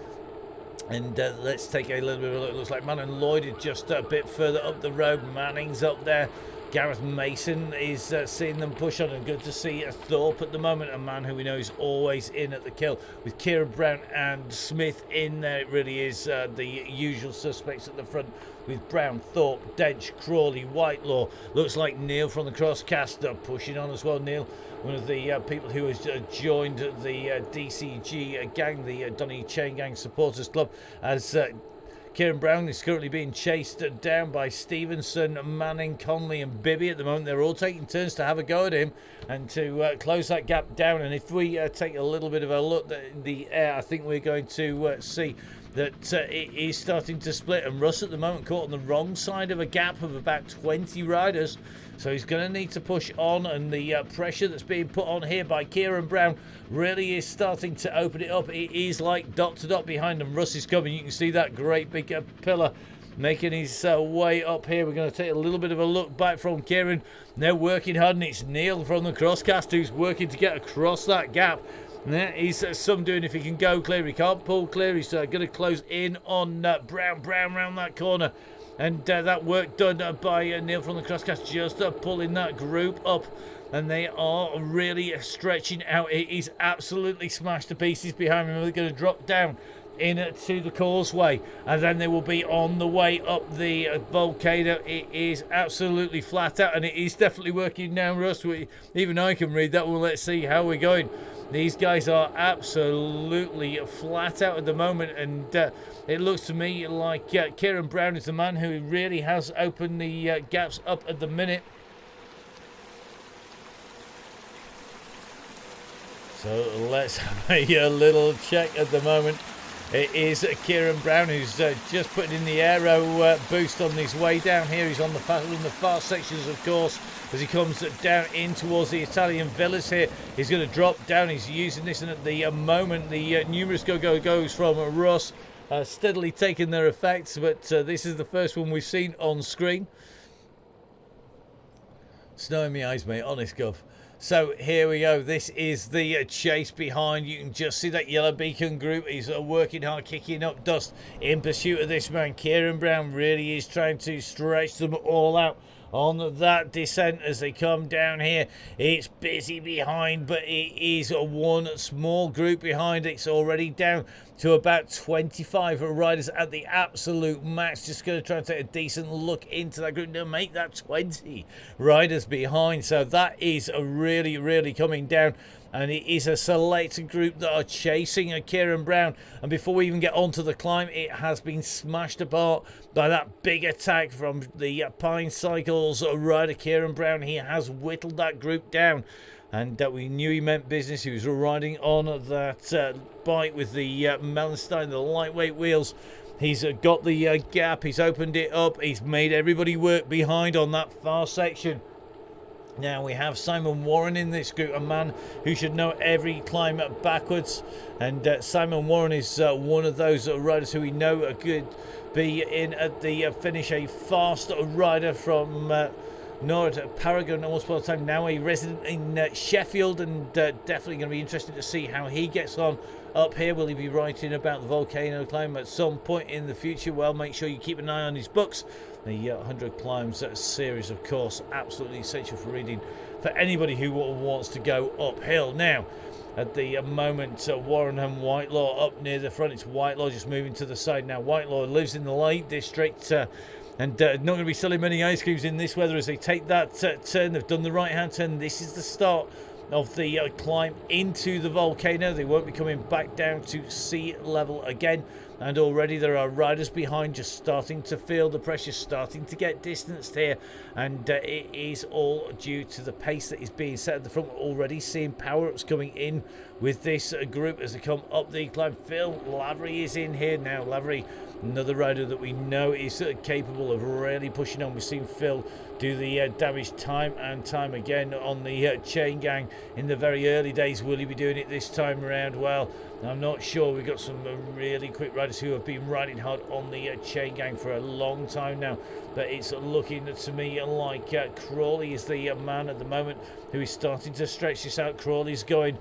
And let's take a little bit of a look. It looks like Manning Lloyd is just a bit further up the road. Manning's up there. Gareth Mason is seeing them push on, and good to see Thorpe at the moment, a man who we know is always in at the kill. With Kira Brown and Smith in there, it really is the usual suspects at the front, with Brown, Thorpe, Dench, Crawley, Whitelaw. Looks like Neil from the Crosscaster pushing on as well. Neil, one of the people who has joined the DCG gang, the Donny Chaingang Supporters Club, as Kieran Brown is currently being chased down by Stevenson, Manning, Conley and Bibby at the moment. They're all taking turns to have a go at him and to close that gap down. And if we take a little bit of a look at the air, I think we're going to see that it is starting to split. And Russ at the moment caught on the wrong side of a gap of about 20 riders. So he's going to need to push on, and the pressure that's being put on here by Kieran Brown really is starting to open it up. It is like dot to dot behind him. Russ is coming. You can see that great big pillar making his way up here. We're going to take a little bit of a look back from Kieran. They're working hard, and it's Neil from the Crosscast who's working to get across that gap. There he's some doing if he can go clear. He can't pull clear. He's going to close in on Brown round that corner. And that work done by Neil from the Crosscast, just pulling that group up. And they are really stretching out. It is absolutely smashed to pieces behind him. They're going to drop down into the causeway. And then they will be on the way up the volcano. It is absolutely flat out. And it is definitely working now, Russ. Even I can read that one. Let's see how we're going. These guys are absolutely flat out at the moment, and it looks to me like Kieran Brown is the man who really has opened the gaps up at the minute. So let's have a little check at the moment. It is Kieran Brown who's just putting in the aero boost on his way down here. He's on the far sections, of course, as he comes down in towards the Italian villas here. He's going to drop down. He's using this, and at the moment, the numerous go-go-goes from Ross steadily taking their effects, but this is the first one we've seen on screen. Snow in my eyes, mate, honest gov. So here we go. This is the chase behind. You can just see that yellow beacon group is working hard, kicking up dust in pursuit of this man. Kieran Brown really is trying to stretch them all out on that descent as they come down here. It's busy behind, but it is one small group behind. It's already down to about 25 riders at the absolute max. Just going to try and take a decent look into that group to make that 20 riders behind. So that is really coming down. And it is a selected group that are chasing a Kieran Brown. And before we even get onto the climb, it has been smashed apart by that big attack from the Pine Cycles rider Kieran Brown. He has whittled that group down. And we knew he meant business. He was riding on that bike with the Mellenstein, the lightweight wheels. He's got the gap. He's opened it up. He's made everybody work behind on that far section. Now we have Simon Warren in this group, a man who should know every climb backwards. And Simon Warren is one of those riders who we know could be in at the finish. A fast rider from Nord Paragon, once upon a time, now a resident in Sheffield, and definitely going to be interesting to see how he gets on up here. Will he be writing about the volcano climb at some point in the future? Well, make sure you keep an eye on his books. The 100 Climbs series, of course, absolutely essential for reading for anybody who wants to go uphill. Now, at the moment, Warren and Whitelaw up near the front. It's Whitelaw just moving to the side now. Whitelaw lives in the Lake District and not going to be selling many ice creams in this weather as they take that turn. They've done the right-hand turn. This is the start of the climb into the volcano. They won't be coming back down to sea level again. And already there are riders behind just starting to feel the pressure, starting to get distanced here. And it is all due to the pace that is being set at the front. We're already seeing power-ups coming in with this group as they come up the climb. Phil Lavery is in here now. Lavery, another rider that we know is capable of really pushing on. We've seen Phil do the damage time and time again on the Chaingang in the very early days. Will he be doing it this time around? Well, I'm not sure. We've got some really quick riders who have been riding hard on the Chaingang for a long time now, but it's looking to me like Crawley is the man at the moment who is starting to stretch this out. Crawley's going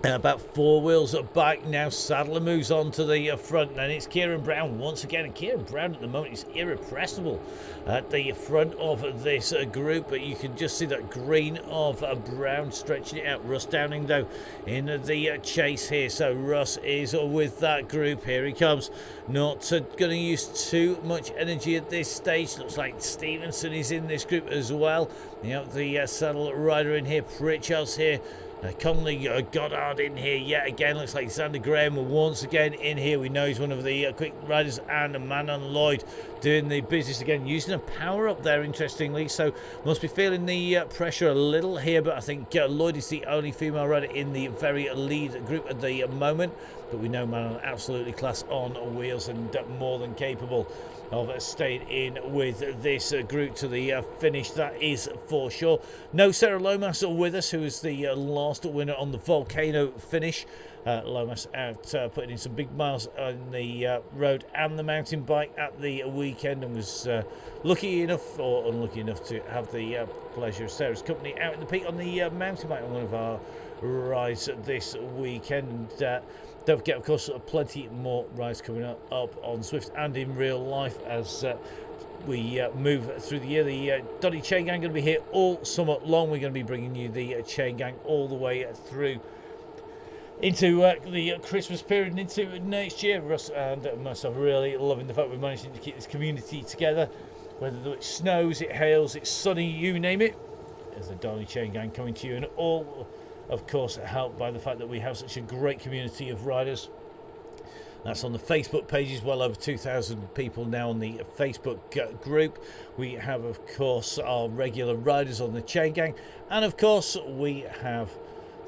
about 4 wheels back now. Sadler moves on to the front, and it's Kieran Brown once again. And Kieran Brown at the moment is irrepressible at the front of this group, but you can just see that green of Brown stretching it out. Russ Downing though in the chase here, so Russ is with that group. Here he comes, not going to use too much energy at this stage. Looks like Stevenson is in this group as well. You know, the saddle rider in here, Pritchard's here. Conley Goddard in here yet again. Looks like Xander Graham once again in here. We know he's one of the quick riders, and Manon Lloyd doing the business again, using a power up there, interestingly. So must be feeling the pressure a little here, but I think Lloyd is the only female rider in the very lead group at the moment. But we know Manon absolutely class on wheels and more than capable of staying in with this group to the finish, that is for sure. No Sarah Lomas with us, who is the last winner on the Volcano finish. Lomas out putting in some big miles on the road and the mountain bike at the weekend, and was lucky enough or unlucky enough to have the pleasure of Sarah's company out in the peak on the mountain bike on one of our rides this weekend. Don't forget, of course, plenty more rides coming up on Swift and in real life as we move through the year. The Donny Chaingang going to be here all summer long. We're going to be bringing you the Chaingang all the way through into the Christmas period and into next year. Russ and myself really loving the fact we're managing to keep this community together, whether it snows, it hails, it's sunny, you name it. There's the Donny Chaingang coming to you, and all, of course, helped by the fact that we have such a great community of riders. That's on the Facebook pages, well over 2,000 people now on the Facebook group. We have, of course, our regular riders on the Chaingang, and of course we have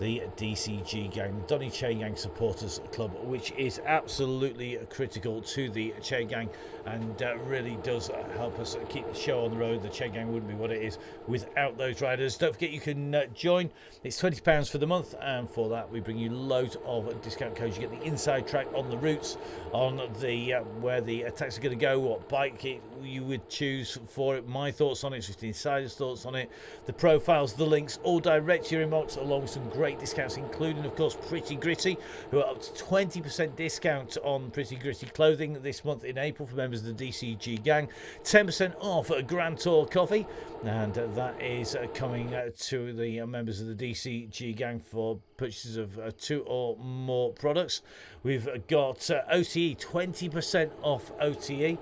the DCG gang, Donny Chaingang Supporters Club, which is absolutely critical to the Chaingang and really does help us keep the show on the road. The Chaingang wouldn't be what it is without those riders. Don't forget you can join. It's £20 for the month, and for that we bring you loads of discount codes. You get the inside track on the routes, on the where the attacks are going to go, what bike you would choose for it, my thoughts on it, just the insider's thoughts on it, the profiles, the links, all direct to your inbox, along with some great discounts, including, of course, Pretty Gritty, who are up to 20% discount on Pretty Gritty clothing this month in April for members of the DCG gang. 10% off a Grand Tour coffee, and that is coming to the members of the DCG gang for purchases of 2 or more products. We've got OTE, 20% off OTE.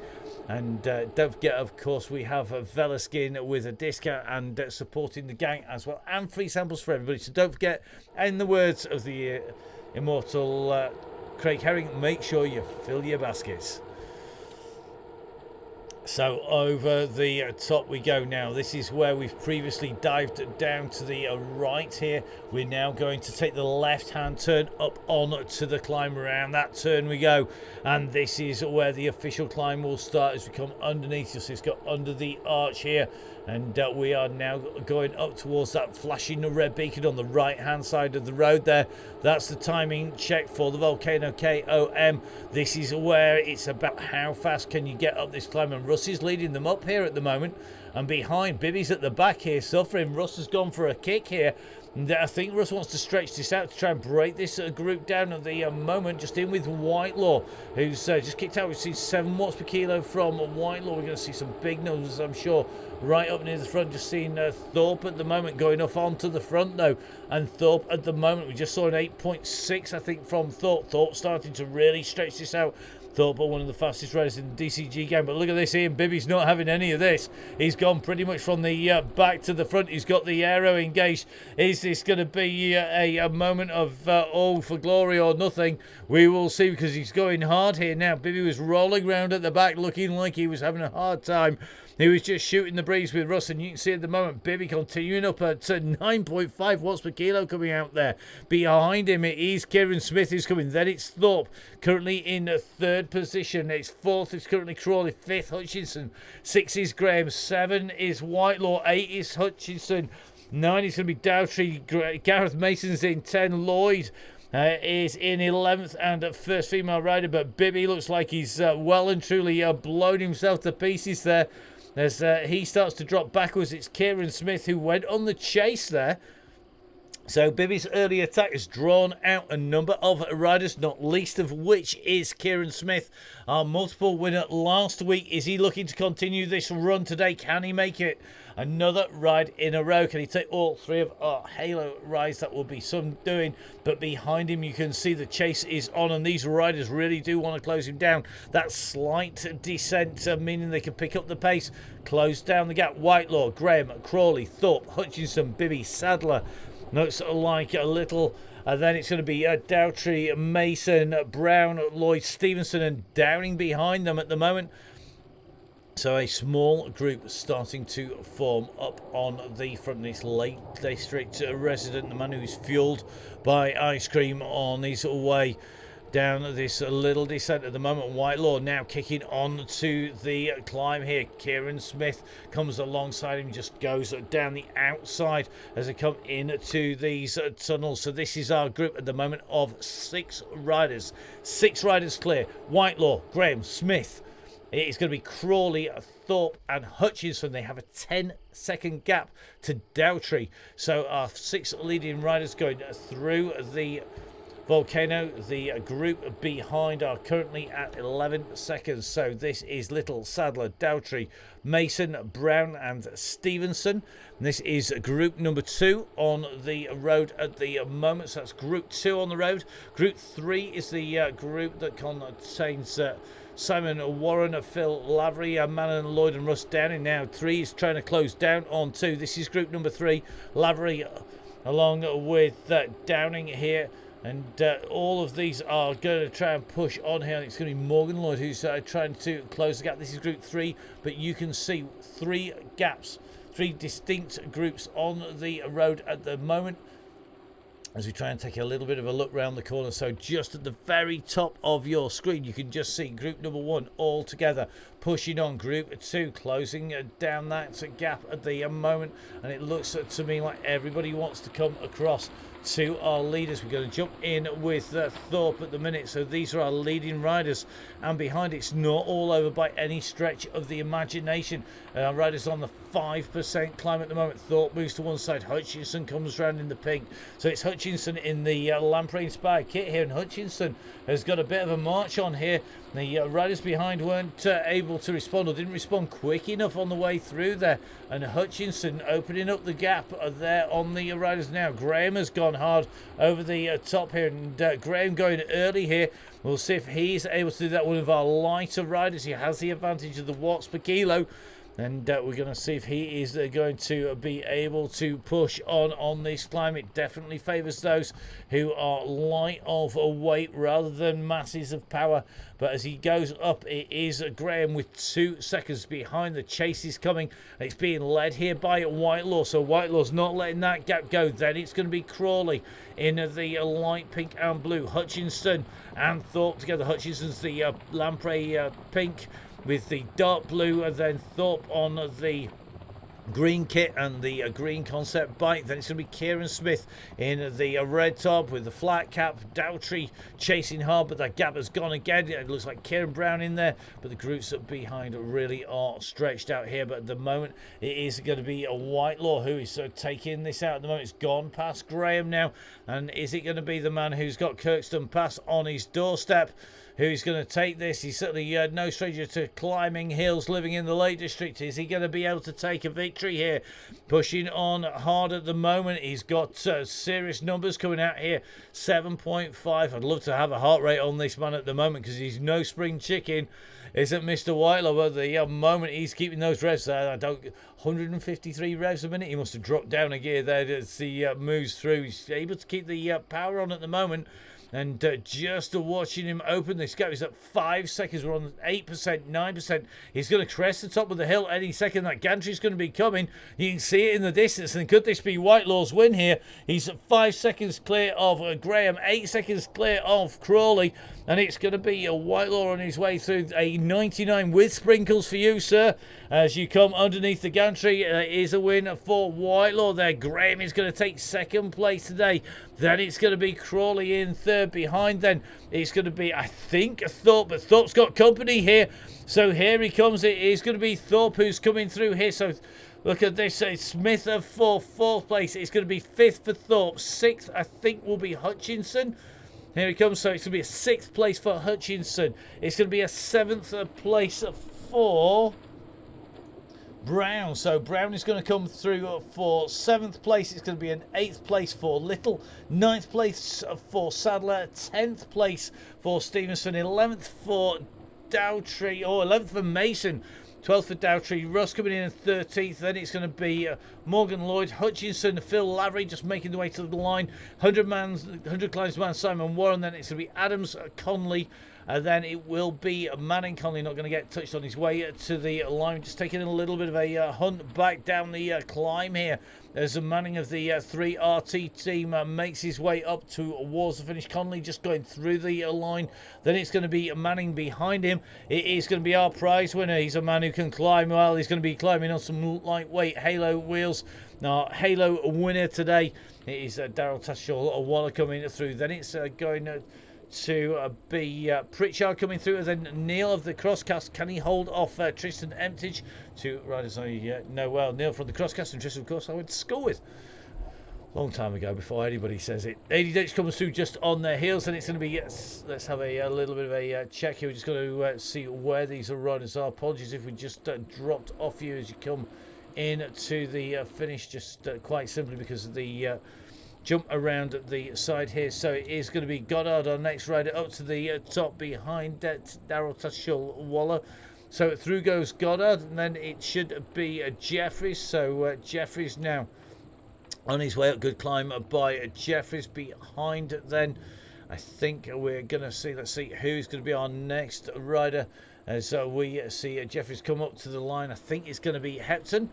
And don't forget, of course, we have Velaskin with a discount and supporting the gang as well, and free samples for everybody. So don't forget, in the words of the immortal Craig Herring, make sure you fill your baskets. So over the top we go now. This is where we've previously dived down to the right here. We're now going to take the left-hand turn up on to the climb. Around that turn we go. And this is where the official climb will start as we come underneath. You'll see it's got under the arch here. And we are now going up towards that flashing red beacon on the right-hand side of the road there. That's the timing check for the Volcano KOM. This is where it's about how fast can you get up this climb. And Russ is leading them up here at the moment. And behind, Bibby's at the back here suffering. Russ has gone for a kick here. And I think Russ wants to stretch this out to try and break this group down at the moment. Just in with Whitelaw, who's just kicked out. We've seen 7 watts per kilo from Whitelaw. We're going to see some big numbers, I'm sure, right up near the front. Just seeing Thorpe at the moment going off onto the front, though. And Thorpe at the moment, we just saw an 8.6, I think, from Thorpe. Thorpe starting to really stretch this out. Thorpe, one of the fastest riders in the DCG game. But look at this, Ian Bibby's not having any of this. He's gone pretty much from the back to the front. He's got the aero engaged. Is this going to be a moment of all for glory or nothing? We will see, because he's going hard here now. Bibby was rolling around at the back looking like he was having a hard time. He was just shooting the breeze with Russ, and you can see at the moment Bibby continuing up at 9.5 watts per kilo coming out there. Behind him it is Kieran Smith who's coming. Then it's Thorpe, currently in 3rd position. It's 4th is currently Crawley, 5th Hutchinson, 6 is Graham, 7 is Whitelaw, 8 is Hutchinson, 9 is going to be Dowtree. Gareth Mason's in 10. Lloyd is in 11th and first female rider, but Bibby looks like he's well and truly blown himself to pieces there. As he starts to drop backwards, it's Kieran Smith who went on the chase there. So Bibby's early attack has drawn out a number of riders, not least of which is Kieran Smith, our multiple winner last week. Is he looking to continue this run today? Can he make it another ride in a row? Can he take all 3 of our Halo rides? That will be some doing. But behind him you can see the chase is on, and these riders really do want to close him down. That slight descent meaning they can pick up the pace, close down the gap. Whitelaw, Graham, Crawley, Thorpe, Hutchinson, Bibby, Sadler, Looks like a little. Then it's going to be Dowtrey, Mason, Brown, Lloyd, Stevenson, and Downing behind them at the moment. So a small group starting to form up on the front. This Lake District resident, the man who's fueled by ice cream on his way down this little descent at the moment. Whitelaw now kicking on to the climb here. Kieran Smith comes alongside him, just goes down the outside as they come into these tunnels. So this is our group at the moment of 6 riders. 6 riders clear. Whitelaw, Graham, Smith. It is going to be Crawley, Thorpe and Hutchinson. They have a 10-second gap to Dowtrey. So our 6 leading riders going through the Volcano. The group behind are currently at 11 seconds. So this is Little, Sadler, Dowtrey, Mason, Brown and Stevenson. This is group number 2 on the road at the moment. So that's group 2 on the road. Group 3 is the group that contains Simon Warren, Phil Lavery, Manon, Lloyd and Russ Downing. Now 3 is trying to close down on 2. This is group number 3. Lavery along with Downing here. And all of these are going to try and push on here. It's going to be Morgan Lloyd who's trying to close the gap. This is group 3, but you can see 3 gaps, 3 distinct groups on the road at the moment. As we try and take a little bit of a look round the corner. So just at the very top of your screen, you can just see group number 1 all together pushing on. Group 2 closing down that gap at the moment. And it looks to me like everybody wants to come across to our leaders. We're going to jump in with Thorpe at the minute. So these are our leading riders. And behind it's not all over by any stretch of the imagination. Riders on the 5% climb at the moment. Thorpe moves to one side. Hutchinson comes round in the pink. So it's Hutchinson in the Lamprey inspired kit here. And Hutchinson has got a bit of a march on here. The riders behind weren't able to respond or didn't respond quick enough on the way through there. And Hutchinson opening up the gap there on the riders now. Graham has gone hard over the top here. And Graham going early here. We'll see if he's able to do that. One of our lighter riders. He has the advantage of the watts per kilo. And we're going to see if he is going to be able to push on this climb. It definitely favours those who are light of weight rather than masses of power. But as he goes up, it is Graham with 2 seconds behind. The chase is coming. It's being led here by Whitelaw. So Whitelaw's not letting that gap go. Then it's going to be Crawley in the light pink and blue. Hutchinson and Thorpe together. Hutchinson's the lamprey pink with the dark blue, and then Thorpe on the green kit and the green concept bike. Then it's going to be Kieran Smith in the red top with the flat cap. Dowtrey chasing hard, but that gap has gone again. It looks like Kieran Brown in there, but the groups behind really are stretched out here. But at the moment, it is going to be a Whitelaw who is taking this out at the moment. It's gone past Graham now, and is it going to be the man who's got Kirkstone Pass on his doorstep who's going to take this? He's certainly no stranger to climbing hills, living in the Lake District. Is he going to be able to take a victory here? Pushing on hard at the moment. He's got serious numbers coming out here. 7.5. I'd love to have a heart rate on this man at the moment because he's no spring chicken. Isn't Mr. Whitelaw? But the moment he's keeping those revs there. 153 revs a minute. He must have dropped down a gear there as he moves through. He's able to keep the power on at the moment. And just watching him open this gap, he's at 5 seconds. We're on 8%, 9%. He's going to crest the top of the hill any second. That gantry's going to be coming. You can see it in the distance. And could this be Whitelaw's win here? He's at 5 seconds clear of Graham, 8 seconds clear of Crawley. And it's going to be a Whitelaw on his way through. A 99 with sprinkles for you, sir. As you come underneath the gantry, is a win for Whitelaw there. Graham is going to take second place today. Then it's going to be Crawley in third. Behind then it's going to be, I think, Thorpe. But Thorpe's got company here. So here he comes. It is going to be Thorpe who's coming through here. So look at this. It's Smith of fourth place. It's going to be 5th for Thorpe. 6th, I think, will be Hutchinson. Here he comes. So it's going to be a 6th place for Hutchinson. It's going to be a 7th place for Brown. So Brown is going to come through for 7th place. It's going to be an 8th place for Little, 9th place for Sadler, 10th place for Stevenson, 11th for Dowtrey, or 11th for Mason, 12th for Dowtree, Russ coming in 13th. Then it's going to be Morgan Lloyd, Hutchinson, Phil Lavery just making the way to the line. 100 climbs man Simon Warren. Then it's going to be Adams, Conley. Then it will be Manning. Conley not going to get touched on his way to the line. Just taking a little bit of a hunt back down the climb here. As a Manning of the 3RT team makes his way up towards the finish. Conley just going through the line. Then it's going to be Manning behind him. It is going to be our prize winner. He's a man who can climb well. He's going to be climbing on some lightweight Halo wheels. Our Halo winner today is Daryl Tashall Waller coming through. Then it's going to be Pritchard coming through, and then Neil of the Crosscast. Can he hold off Tristan Emptage? Two riders I know well. Neil from the Crosscast, and Tristan, of course, I went to school with long time ago before anybody says it. 80 Ditch comes through just on their heels, and it's going to be, let's have a little bit of a check here. We're just going to see where these riders are. Apologies if we just dropped off you as you come in to the finish, just quite simply because of the jump around the side here. So it is going to be Goddard, our next rider, up to the top behind Daryl Tashall Waller. So through goes Goddard, and then it should be Jeffries. So Jeffries now on his way up. Good climb by Jeffries. Behind then, I think we're going to see, let's see who's going to be our next rider. As we see Jeffries come up to the line. I think it's going to be Hepton.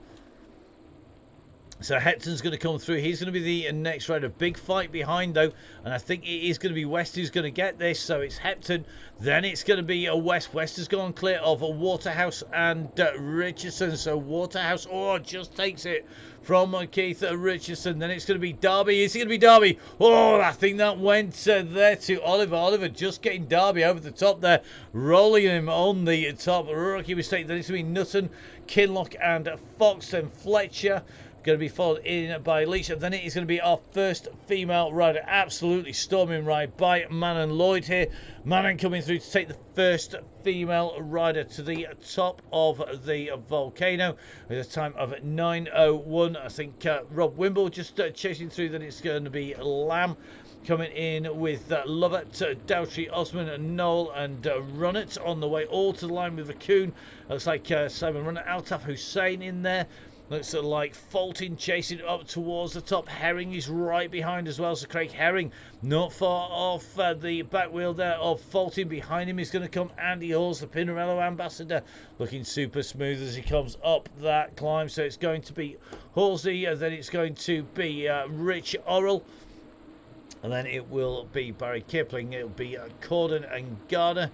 So Hepton's going to come through. He's going to be the next rider. Big fight behind, though. And I think it is going to be West who's going to get this. So it's Hepton. Then it's going to be West. West has gone clear of Waterhouse and Richardson. So Waterhouse, just takes it from Keith Richardson. Then it's going to be Derby. Is it going to be Derby? I think that went there to Oliver. Oliver just getting Derby over the top there. Rolling him on the top. Rookie mistake. Then it's going to be Nutton, Kinlock and Fox. And Fletcher going to be followed in by Leach. And then it is going to be our first female rider. Absolutely storming ride by Manon Lloyd here. Manon coming through to take the first female rider to the top of the Volcano with a time of 9:01. I think Rob Wimble just chasing through. Then it's going to be Lamb coming in with Lovett, Dowtree, Osman, and Noel, and Runnett on the way all to the line with Raccoon. Looks like Simon Runnett, Altaf Hussein in there. Looks like Fulton chasing up towards the top. Herring is right behind as well. So Craig Herring not far off the back wheel there of Fulton. Behind him is going to come Andy Halls, the Pinarello ambassador, looking super smooth as he comes up that climb. So it's going to be Halsey, and then it's going to be Rich Orrell. And then it will be Barry Kipling. It'll be Corden and Garner.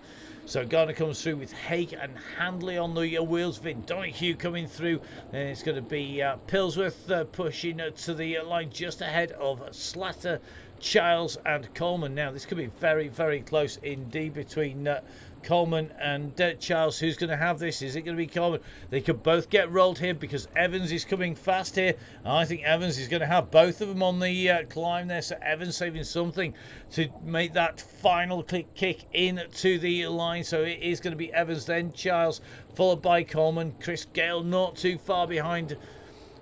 So Garner comes through with Haig and Handley on the wheels. Vin Donahue coming through. And it's going to be Pillsworth pushing to the line just ahead of Slatter, Childs and Coleman. Now this could be very, very close indeed between Coleman and Charles. Who's going to have this? Is it going to be Coleman? They could both get rolled here because Evans is coming fast here. I think Evans is going to have both of them on the climb there. So Evans saving something to make that final kick into the line. So it is going to be Evans, then Charles, followed by Coleman. Chris Gale not too far behind.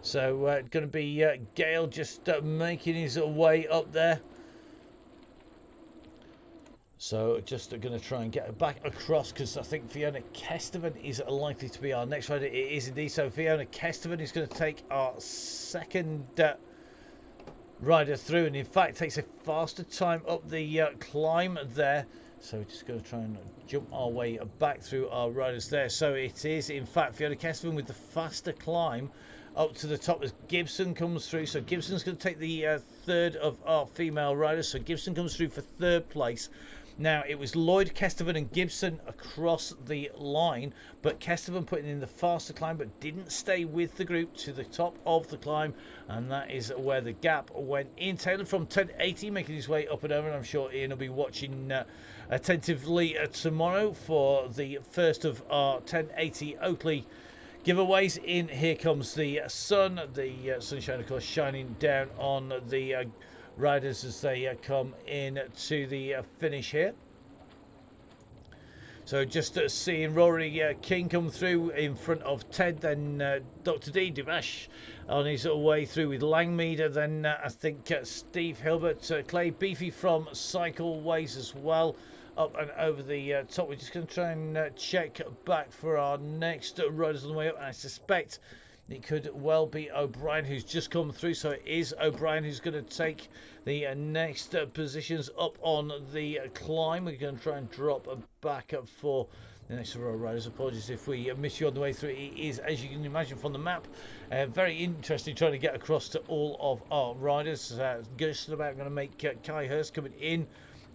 So going to be Gale just making his way up there. So just going to try and get back across because I think Fiona Kesteven is likely to be our next rider. It is indeed. So Fiona Kesteven is going to take our second rider through, and in fact takes a faster time up the climb there. So we're just going to try and jump our way back through our riders there. So it is in fact Fiona Kesteven with the faster climb up to the top as Gibson comes through. So Gibson's going to take the third of our female riders. So Gibson comes through for third place. Now, it was Lloyd, Kesteven and Gibson across the line, but Kesteven putting in the faster climb, but didn't stay with the group to the top of the climb, and that is where the gap went in. Taylor from 1080 making his way up and over, and I'm sure Ian will be watching attentively tomorrow for the first of our 1080 Oakley giveaways. In here comes the sun, sunshine of course shining down on the riders as they come in to the finish here. So just seeing Rory King come through in front of Ted, then Dr. D, Divash on his way through with Langmead, then I think Steve Hilbert, Clay Beefy from Cycleways as well, up and over the top. We're just going to try and check back for our next riders on the way up. I suspect it could well be O'Brien who's just come through, so it is O'Brien who's going to take the next positions up on the climb. We're going to try and drop back up for the next row of riders. Apologies if we miss you on the way through. It is, as you can imagine from the map, very interesting trying to get across to all of our riders. Just about going to make Kai Hurst coming in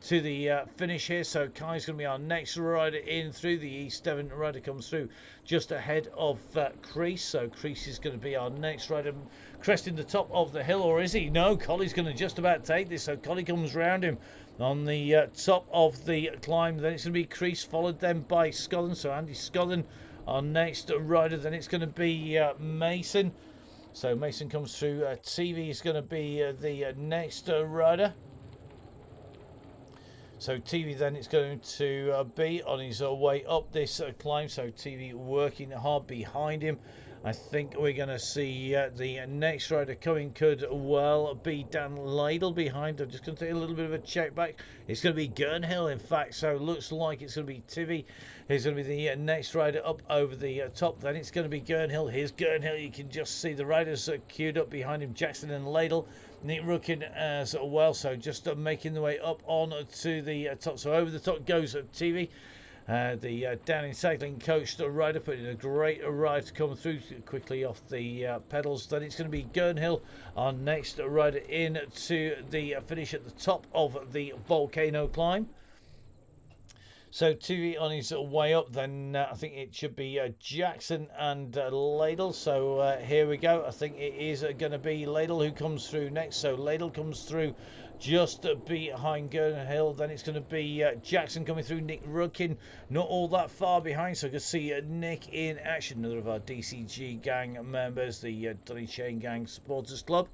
to the finish here. So Kai's going to be our next rider in through. The East Devon rider comes through just ahead of Crease. So Crease is going to be our next rider, cresting the top of the hill, or is he? No, Collie's going to just about take this. So Collie comes round him on the top of the climb. Then it's going to be Crease, followed then by Scotland. So Andy Scotland, our next rider. Then it's going to be Mason. So Mason comes through. TV is going to be the next rider. So TV then it's going to be on his way up this climb. So TV working hard behind him. I think we're going to see the next rider coming could well be Dan Ladle behind. I'm just going to take a little bit of a check back. It's going to be Gurnhill, in fact. So it looks like it's going to be Tivy who's going to be the next rider up over the top. Then it's going to be Gurnhill. Here's Gurnhill. You can just see the riders queued up behind him. Jackson and Ladle. Nick Rookin as well. So just making the way up on to the top. So over the top goes TV. The Downing cycling coach, the rider, putting a great ride to come through quickly off the pedals. Then it's going to be Gurnhill, our next rider in to the finish at the top of the Volcano climb. So TV on his way up, then I think it should be Jackson and Ladle. So here we go. I think it is going to be Ladle who comes through next. So Ladle comes through just behind Gurnhill. Then it's going to be Jackson coming through. Nick Rookin not all that far behind. So I can see Nick in action. Another of our DCG gang members, the Donny Chaingang Supporters Club,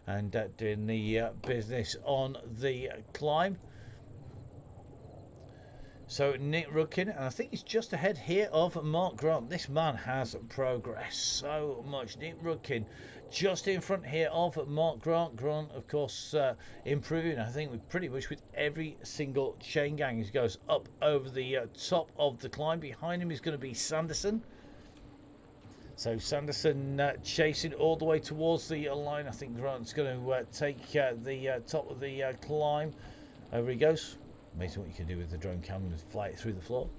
and doing the business on the climb. So Nick Rookin, and I think he's just ahead here of Mark Grant. This man has progressed so much. Nick Rookin just in front here of Mark Grant. Grant, of course, improving, I think, with pretty much with every single chain gang as he goes up over the top of the climb. Behind him is going to be Sanderson. So Sanderson chasing all the way towards the line. I think Grant's going to take the top of the climb. Over he goes. Amazing what you can do with the drone camera and fly it through the floor.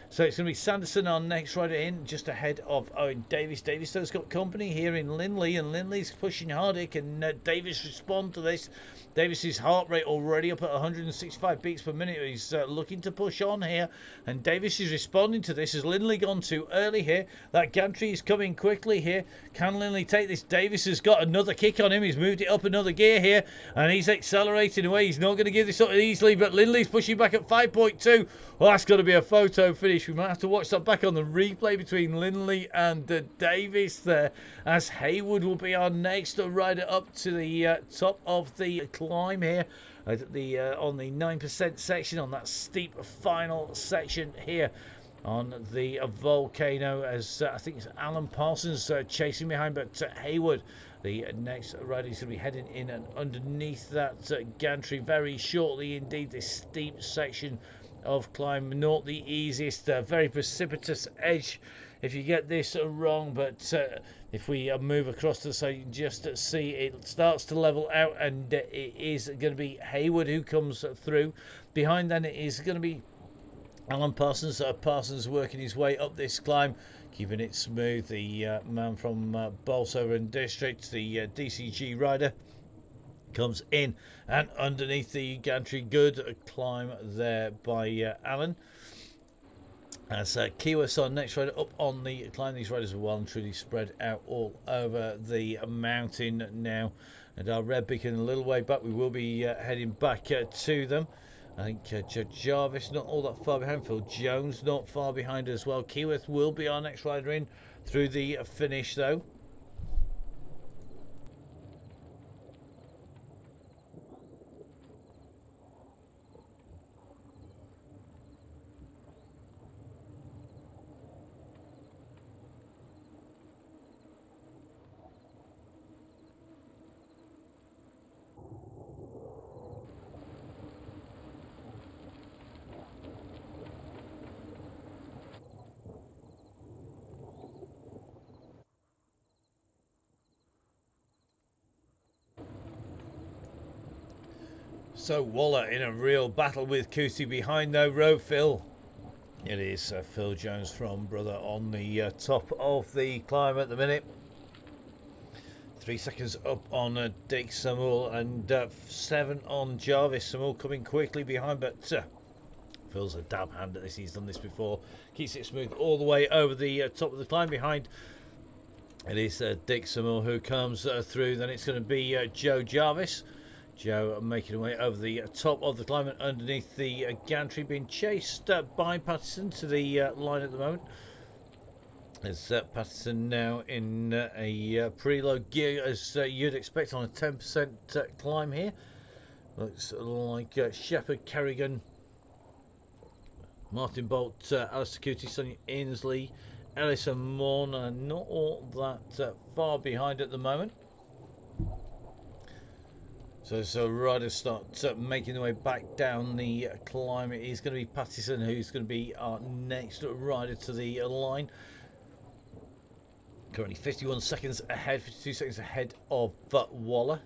So it's going to be Sanderson, our next rider in, just ahead of Owen Davis. Davis has got company here in Lindley, and Lindley's pushing hard. Can Davis respond to this? Davis's heart rate already up at 165 beats per minute. He's looking to push on here, and Davis is responding to this. Has Lindley gone too early here? That gantry is coming quickly here. Can Lindley take this? Davis has got another kick on him. He's moved it up another gear here, and he's accelerating away. He's not going to give this up easily, but Lindley's pushing back at 5.2. Well, that's got to be a photo finish. We might have to watch that back on the replay between Lindley and Davis there, as Haywood will be our next rider up to the top of the climb here at the on the 9% section, on that steep final section here on the Volcano, as I think it's Alan Parsons chasing behind, but Haywood, the next rider, is going to be heading in and underneath that gantry very shortly indeed. This steep section of climb, not the easiest, very precipitous edge if you get this wrong, but if we move across to the side, you can just see it starts to level out, and it is going to be Haywood who comes through. Behind then it is going to be Alan Parsons. Parsons working his way up this climb, keeping it smooth. The man from Bolsover and District, the DCG rider, comes in and underneath the gantry. Good climb there by Alan. As Kiwas, our next rider, up on the climb. These riders are well and truly spread out all over the mountain now. And our red beacon a little way back. We will be heading back to them. I think Judge Jarvis not all that far behind. Phil Jones not far behind as well. Kiwas will be our next rider in through the finish though. So Waller in a real battle with Cootie behind though. Row Phil. It is Phil Jones from Brother on the top of the climb at the minute. 3 seconds up on Dick Samuel and 7 on Jarvis. Samuel coming quickly behind, but Phil's a damn hand at this. He's done this before. Keeps it smooth all the way over the top of the climb behind. It is Dick Samuel who comes through. Then it's going to be Joe Jarvis. Joe making away over the top of the climb and underneath the gantry, being chased by Patterson to the line at the moment. There's Patterson now in a preload gear as you'd expect on a 10% climb here. Looks like Shepherd, Kerrigan, Martin Bolt, Alistair Cootie, Sonia Ainsley, Ellis and Morn are not all that far behind at the moment. So riders start making their way back down the climb. It is going to be Patterson who's going to be our next rider to the line. Currently 51 seconds ahead, 52 seconds ahead of Waller,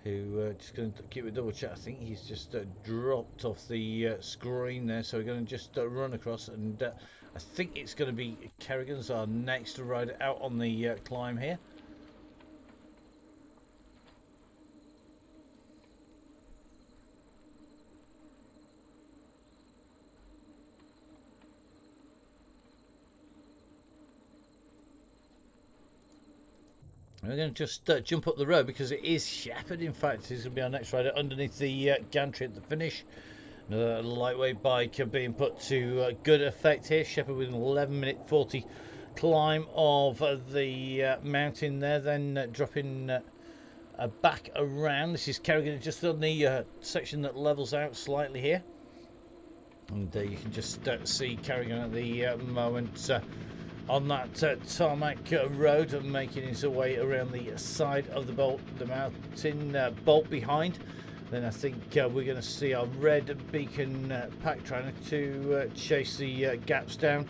who just going to keep a double check. I think he's just dropped off the screen there, so we're going to just run across, and I think it's going to be Kerrigan's our next rider out on the climb here. We're going to just jump up the road because it is Shepherd. In fact, he's going to be our next rider underneath the gantry at the finish. Another lightweight bike baing put to good effect here. Shepherd with an 11-minute 40 climb of the mountain there, then dropping back around. This is Kerrigan just on the section that levels out slightly here. And you can just see Kerrigan at the moment on that tarmac road, making his way around the side of the mountain. Bolt behind. Then I think we're going to see our red beacon pack trying to chase the gaps down.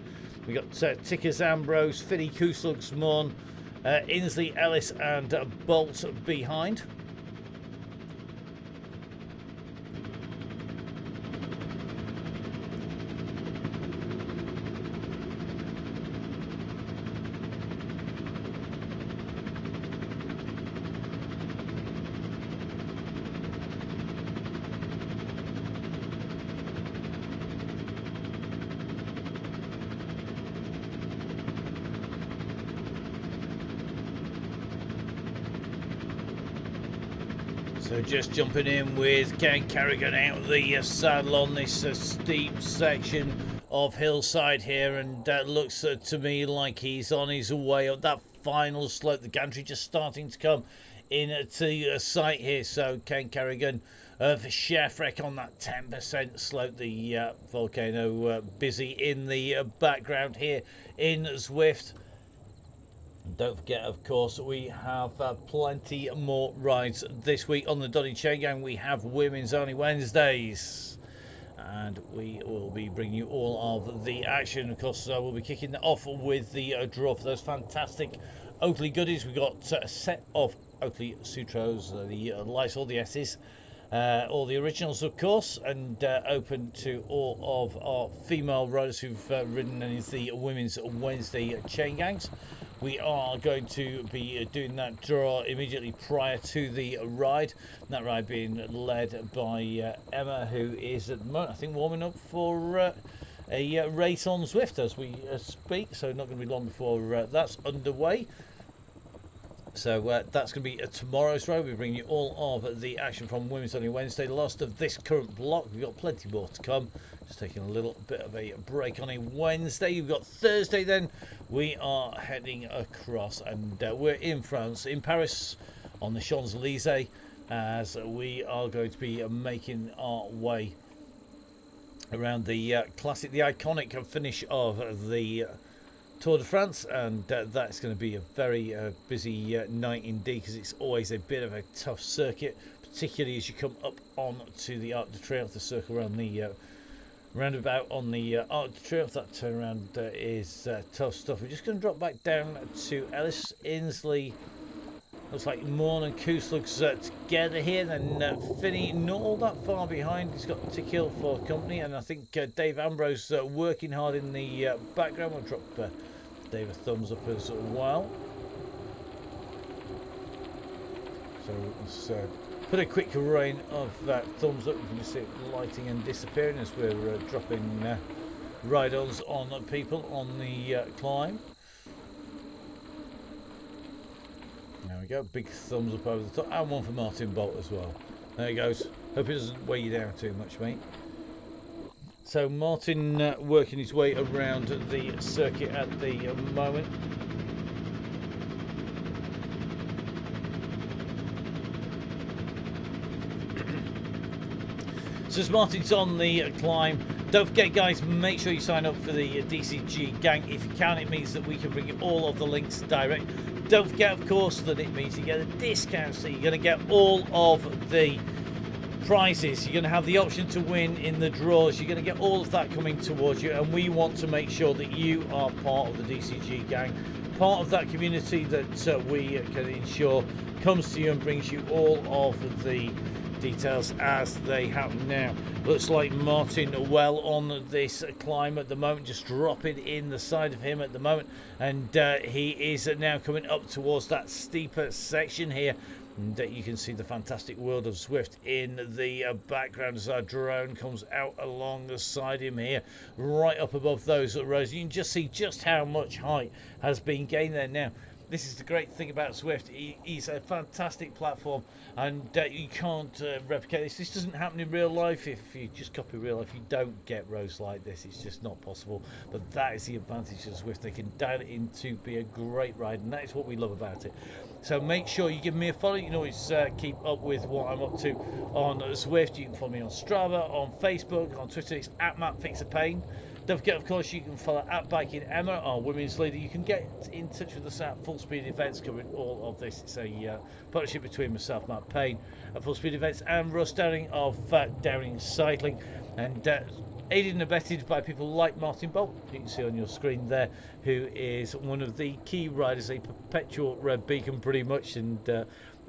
We got Tickers, Ambrose, Finney, Kooslugs, Morn, Inslee, Ellis and Bolt behind. So just jumping in with Ken Kerrigan out of the saddle on this steep section of hillside here, and looks to me like he's on his way up that final slope. The gantry just starting to come in to sight here. So Ken Kerrigan of Shefrek on that 10% slope. The Volcano busy in the background here in Zwift. Don't forget, of course, we have plenty more rides this week on the Donny Chaingang. We have Women's Only Wednesdays, and we will be bringing you all of the action. Of course, we'll be kicking off with the draw for those fantastic Oakley goodies. We've got a set of Oakley Sutros, the lights, all the S's, all the originals, of course, and open to all of our female riders who've ridden in the Women's Wednesday Chaingangs. We are going to be doing that draw immediately prior to the ride. That ride being led by Emma, who is at the moment, I think, warming up for a race on Zwift as we speak. So not going to be long before that's underway. So that's going to be tomorrow's ride. We're bringing you all of the action from Women's Only Wednesday. The last of this current block. We've got plenty more to come. Just taking a little bit of a break on a Wednesday. You've got Thursday then. We are heading across, and we're in France, in Paris, on the Champs-Élysées, as we are going to be making our way around the classic, the iconic finish of the Tour de France, and that's going to be a very busy night indeed, because it's always a bit of a tough circuit, particularly as you come up on to the Arc de Triomphe, the circle around the roundabout on the Arc de Triomphe. That turnaround is tough stuff. We're just going to drop back down to Ellis, Inslee, Looks like Morn and Kuslug's together here. Then Finney not all that far behind. He's got Tickhill for company, and I think Dave Ambrose working hard in the background. We'll drop Dave a thumbs up as well. So let's put a quick rain of thumbs up. You can just see it lighting and disappearing as we're dropping ride-ons on people on the climb. There we go, big thumbs up over the top, and one for Martin Bolt as well. There he goes. Hope it doesn't weigh you down too much, mate. So Martin working his way around the circuit at the moment. So as Martin's on the climb, don't forget guys, make sure you sign up for the DCG gang if you can. It means that we can bring you all of the links direct. Don't forget, of course, that it means you get a discount, so you're going to get all of the prizes. You're going to have the option to win in the draws. You're going to get all of that coming towards you, and we want to make sure that you are part of the DCG gang, part of that community that we can ensure comes to you and brings you all of the details as they happen now. Looks like Martin well on this climb at the moment, just dropping in the side of him at the moment, and he is now coming up towards that steeper section here, and you can see the fantastic world of Zwift in the background as our drone comes out along the side of him here, right up above those rows. You can just see just how much height has been gained there now. This is the great thing about Zwift. He's a fantastic platform, and you can't replicate this. This doesn't happen in real life. If you just copy real life, you don't get roads like this. It's just not possible. But that is the advantage of Zwift. They can dial it in to be a great ride, and that is what we love about it. So make sure you give me a follow. You can always keep up with what I'm up to on Zwift. You can follow me on Strava, on Facebook, on Twitter. It's at MattFixAPain. Don't forget, of course, you can follow at Biking Emma, our women's leader. You can get in touch with us at Full Speed Events, covering all of this. It's a partnership between myself, Matt Payne, at Full Speed Events, and Russ Downing of Downing Cycling, and aided and abetted by people like Martin Bolt, you can see on your screen there, who is one of the key riders, a perpetual red beacon pretty much, and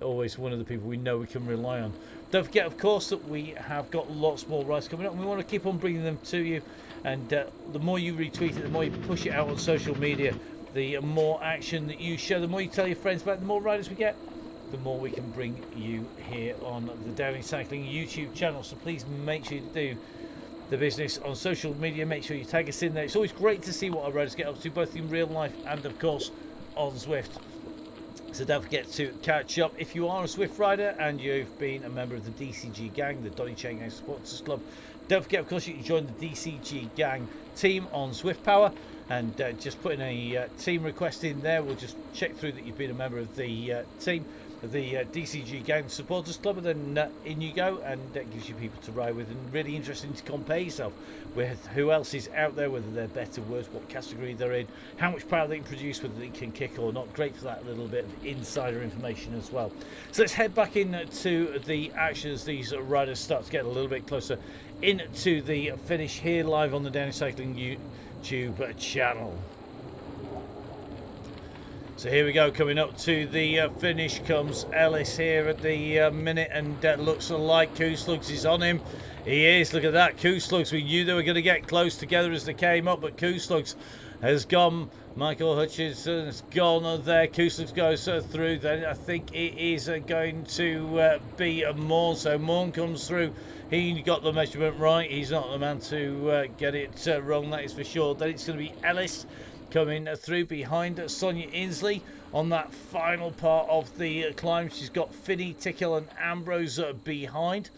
always one of the people we know we can rely on. Don't forget, of course, that we have got lots more rides coming up, and we want to keep on bringing them to you. And the more you retweet it, the more you push it out on social media, the more action that you show, the more you tell your friends about it, the more riders we get, the more we can bring you here on the Downing Cycling YouTube channel. So please make sure you do the business on social media. Make sure you tag us in there. It's always great to see what our riders get up to, both in real life and, of course, on Zwift. So don't forget to catch up. If you are a Zwift rider and you've been a member of the DCG gang, the Donny Chaingang Supporters Club, don't forget, of course, you can join the DCG gang team on Zwift Power, and just put in a team request in there. We'll just check through that you've been a member of the team, the DCG gang Supporters Club, and then in you go, and that gives you people to ride with, and really interesting to compare yourself with who else is out there, whether they're better, worse, what category they're in, how much power they can produce, whether they can kick or not. Great for that little bit of insider information as well. So let's head back into the action as these riders start to get a little bit closer into the finish here live on the Downing Cycling YouTube channel. So here we go, coming up to the finish comes Ellis here at the minute, and looks like Kooslugs is on him. He is, look at that, Kooslugs. We knew they were going to get close together as they came up, but Kooslugs has gone. Michael Hutchinson has gone there. Kooslugs goes through. Then I think it is going to be a Morn. So Morn comes through. He got the measurement right. He's not the man to get it wrong, that is for sure. Then it's going to be Ellis coming through behind Sonia Inslee on that final part of the climb. She's got Finney, Tickhill and Ambrose behind.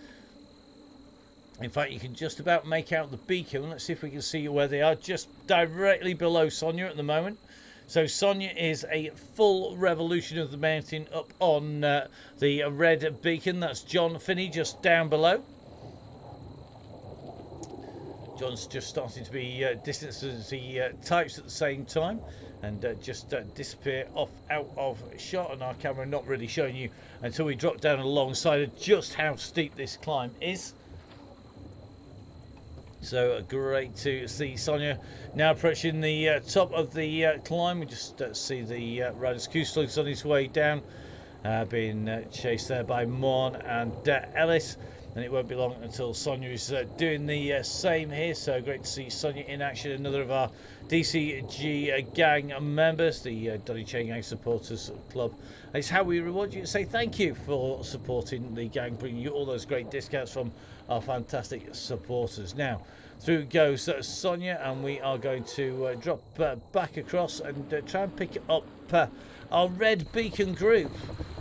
In fact, you can just about make out the beacon. Let's see if we can see where they are. Just directly below Sonia at the moment. So Sonia is a full revolution of the mountain up on the red beacon. That's John Finney just down below. John's just starting to be distanced as he types at the same time, and just disappear out of shot, and our camera not really showing you until we drop down alongside of just how steep this climb is. So great to see Sonia now approaching the top of the climb. We just see the rider's Kooslugs on his way down, being chased there by Morn and Ellis. And it won't be long until Sonia is doing the same here. So great to see Sonia in action. Another of our DCG gang members, the Donny Chaingang Supporters Club. It's how we reward you. Say thank you for supporting the gang, bringing you all those great discounts from our fantastic supporters. Now, through goes Sonia, and we are going to drop back across and try and pick up our red beacon group,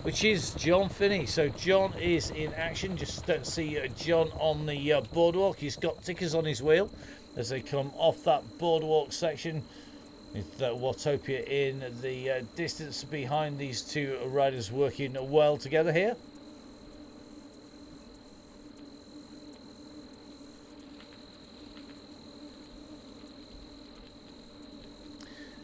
which is John Finney. So John is in action. Just see John on the boardwalk. He's got tickers on his wheel as they come off that boardwalk section, with Watopia in the distance behind these two riders working well together here.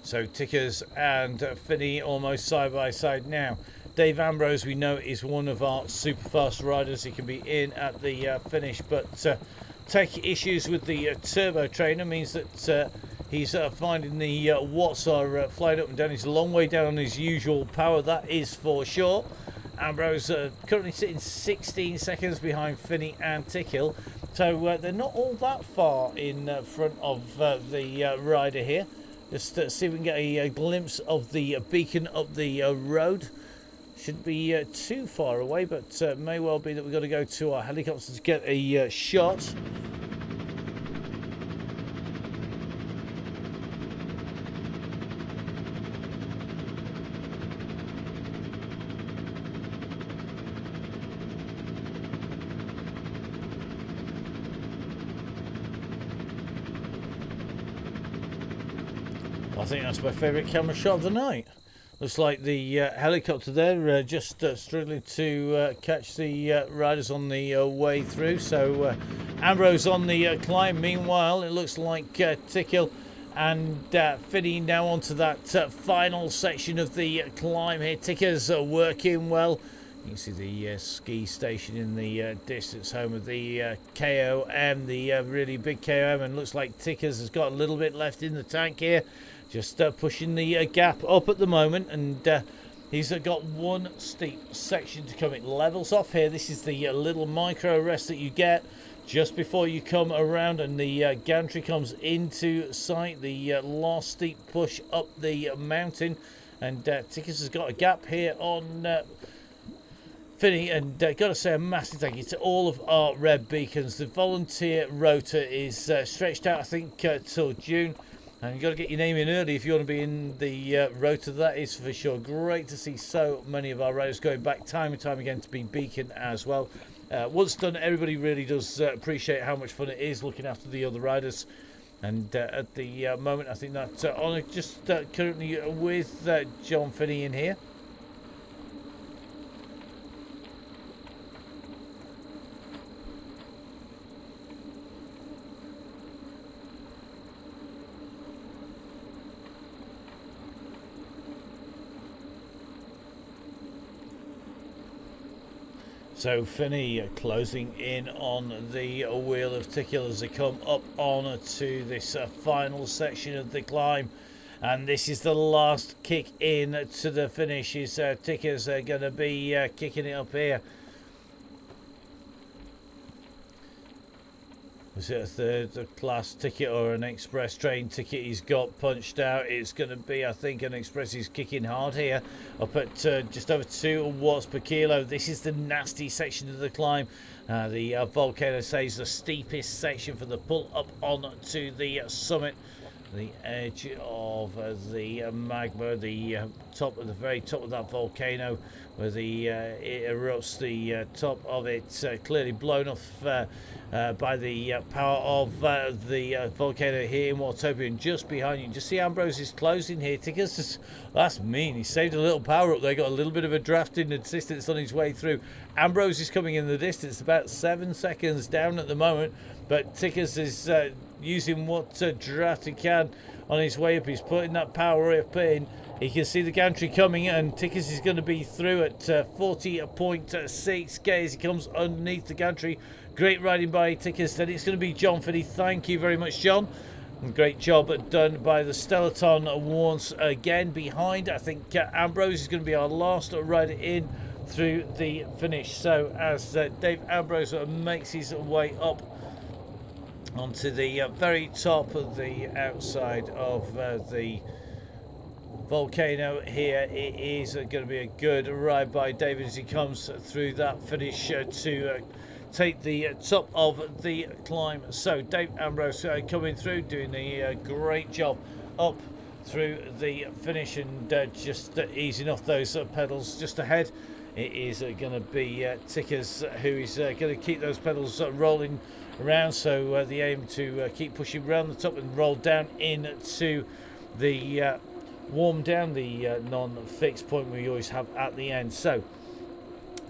So Tickers and Finney almost side by side now. Dave Ambrose, we know, is one of our super fast riders. He can be in at the finish, but tech issues with the turbo trainer means that he's finding the watts are flying up and down. He's a long way down on his usual power, that is for sure. Ambrose currently sitting 16 seconds behind Finney and Tickhill. So they're not all that far in front of the rider here. Just see if we can get a glimpse of the beacon up the road. Shouldn't be too far away, but may well be that we've got to go to our helicopter to get a shot. I think that's my favourite camera shot of the night. Looks like the helicopter there just struggling to catch the riders on the way through. So Ambrose on the climb. Meanwhile, it looks like Tickhill and Finney now onto that final section of the climb here. Tickers are working well. You can see the ski station in the distance, home of the KOM, the really big KOM, and looks like Tickers has got a little bit left in the tank here. Just pushing the gap up at the moment, and he's got one steep section to come. It levels off here. This is the little micro rest that you get just before you come around, and the gantry comes into sight. The last steep push up the mountain, and Tickers has got a gap here on Finney, and got to say a massive thank you to all of our red beacons. The volunteer rota is stretched out, I think, till June. And you've got to get your name in early if you want to be in the rota, that is for sure. Great to see so many of our riders going back time and time again to be beacon as well. Once done, everybody really does appreciate how much fun it is looking after the other riders. And at the moment, I think that Honour just currently with John Finney in here. So Finney closing in on the wheel of Tickhill as they come up on to this final section of the climb. And this is the last kick in to the finish. Is Tickers going to be kicking it up here? Was it a third class ticket or an express train ticket he's got punched out? It's going to be, I think, an express. He's kicking hard here, up at just over 2 watts per kilo. This is the nasty section of the climb. The Volcano says the steepest section for the pull up on to the summit. The edge of the magma, the top of the very top of that volcano, where the it erupts. The top of it clearly blown off by the power of the volcano here in Watopia. And just behind you, just see Ambrose is closing here. Tickers, that's mean. He saved a little power up. They got a little bit of a draft in the distance on his way through. Ambrose is coming in the distance, about 7 seconds down at the moment, but Tickers is using what draft he can on his way up. He's putting that power up in. He can see the gantry coming, and Tickers is going to be through at 40.6 k as he comes underneath the gantry. Great riding by Tickers. Then it's going to be John Finney. Thank you very much, John. And great job done by the Stellaton once again. Behind, I think Ambrose is going to be our last rider in through the finish. So as Dave Ambrose makes his way up onto the very top of the outside of the Volcano here, it is going to be a good ride by David as he comes through that finish to take the top of the climb. So Dave Ambrose coming through, doing a great job up through the finish, and just easing off those pedals just ahead. It is going to be Tickers who is going to keep those pedals rolling around, so the aim to keep pushing around the top and roll down into the warm down, the non-fixed point we always have at the end. So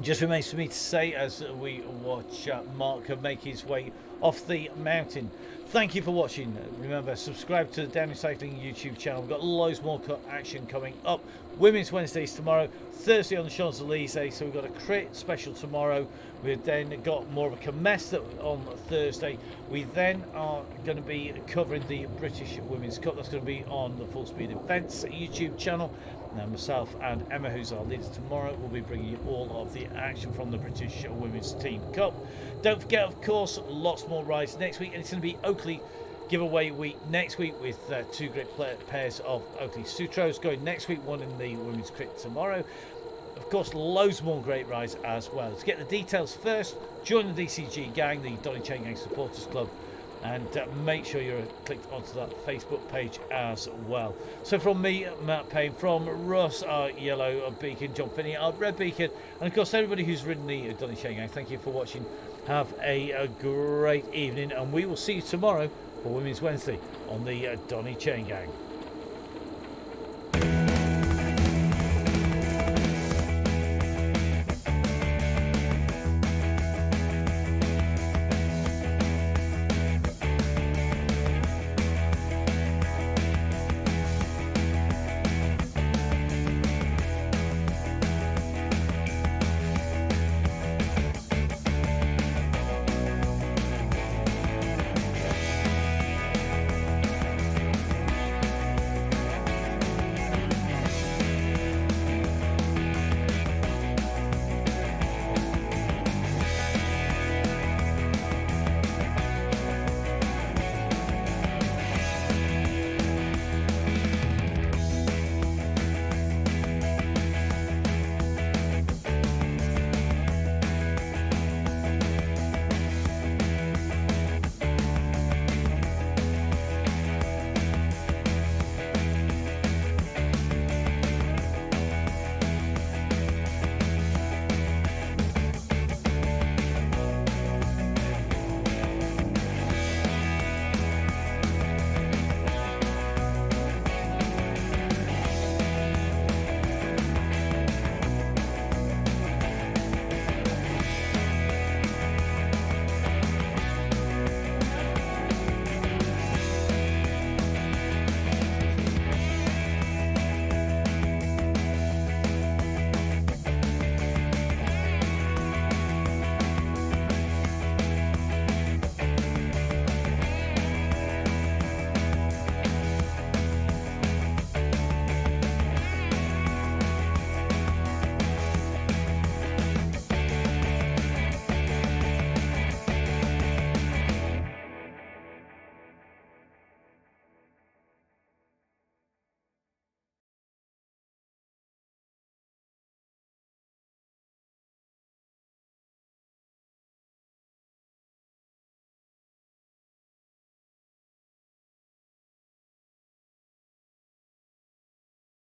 just remains for me to say as we watch Mark make his way off the mountain, thank you for watching. Remember, subscribe to the Downey Cycling YouTube channel. We've got loads more action coming up. Women's Wednesdays tomorrow, Thursday on the Champs-Elysees, so we've got a crit special tomorrow. We've then got more of a Kermesse on Thursday. We then are going to be covering the British Women's Cup. That's going to be on the Full Speed Events YouTube channel. Now myself and Emma, who's our leader tomorrow, will be bringing you all of the action from the British Women's Team Cup. Don't forget, of course, lots more rides next week, and it's going to be Oakley giveaway week next week with two great pairs of Oakley Sutros going next week, one in the women's crit tomorrow. Of course, loads more great rides as well. To get the details first, join the DCG gang, the Donny Chaingang Supporters Club, and make sure you're clicked onto that Facebook page as well. So from me, Matt Payne, from Russ, our yellow beacon, John Finney, our red beacon, and of course everybody who's ridden the Donny Chaingang, thank you for watching. Have a great evening, and we will see you tomorrow for Women's Wednesday on the Donny Chaingang.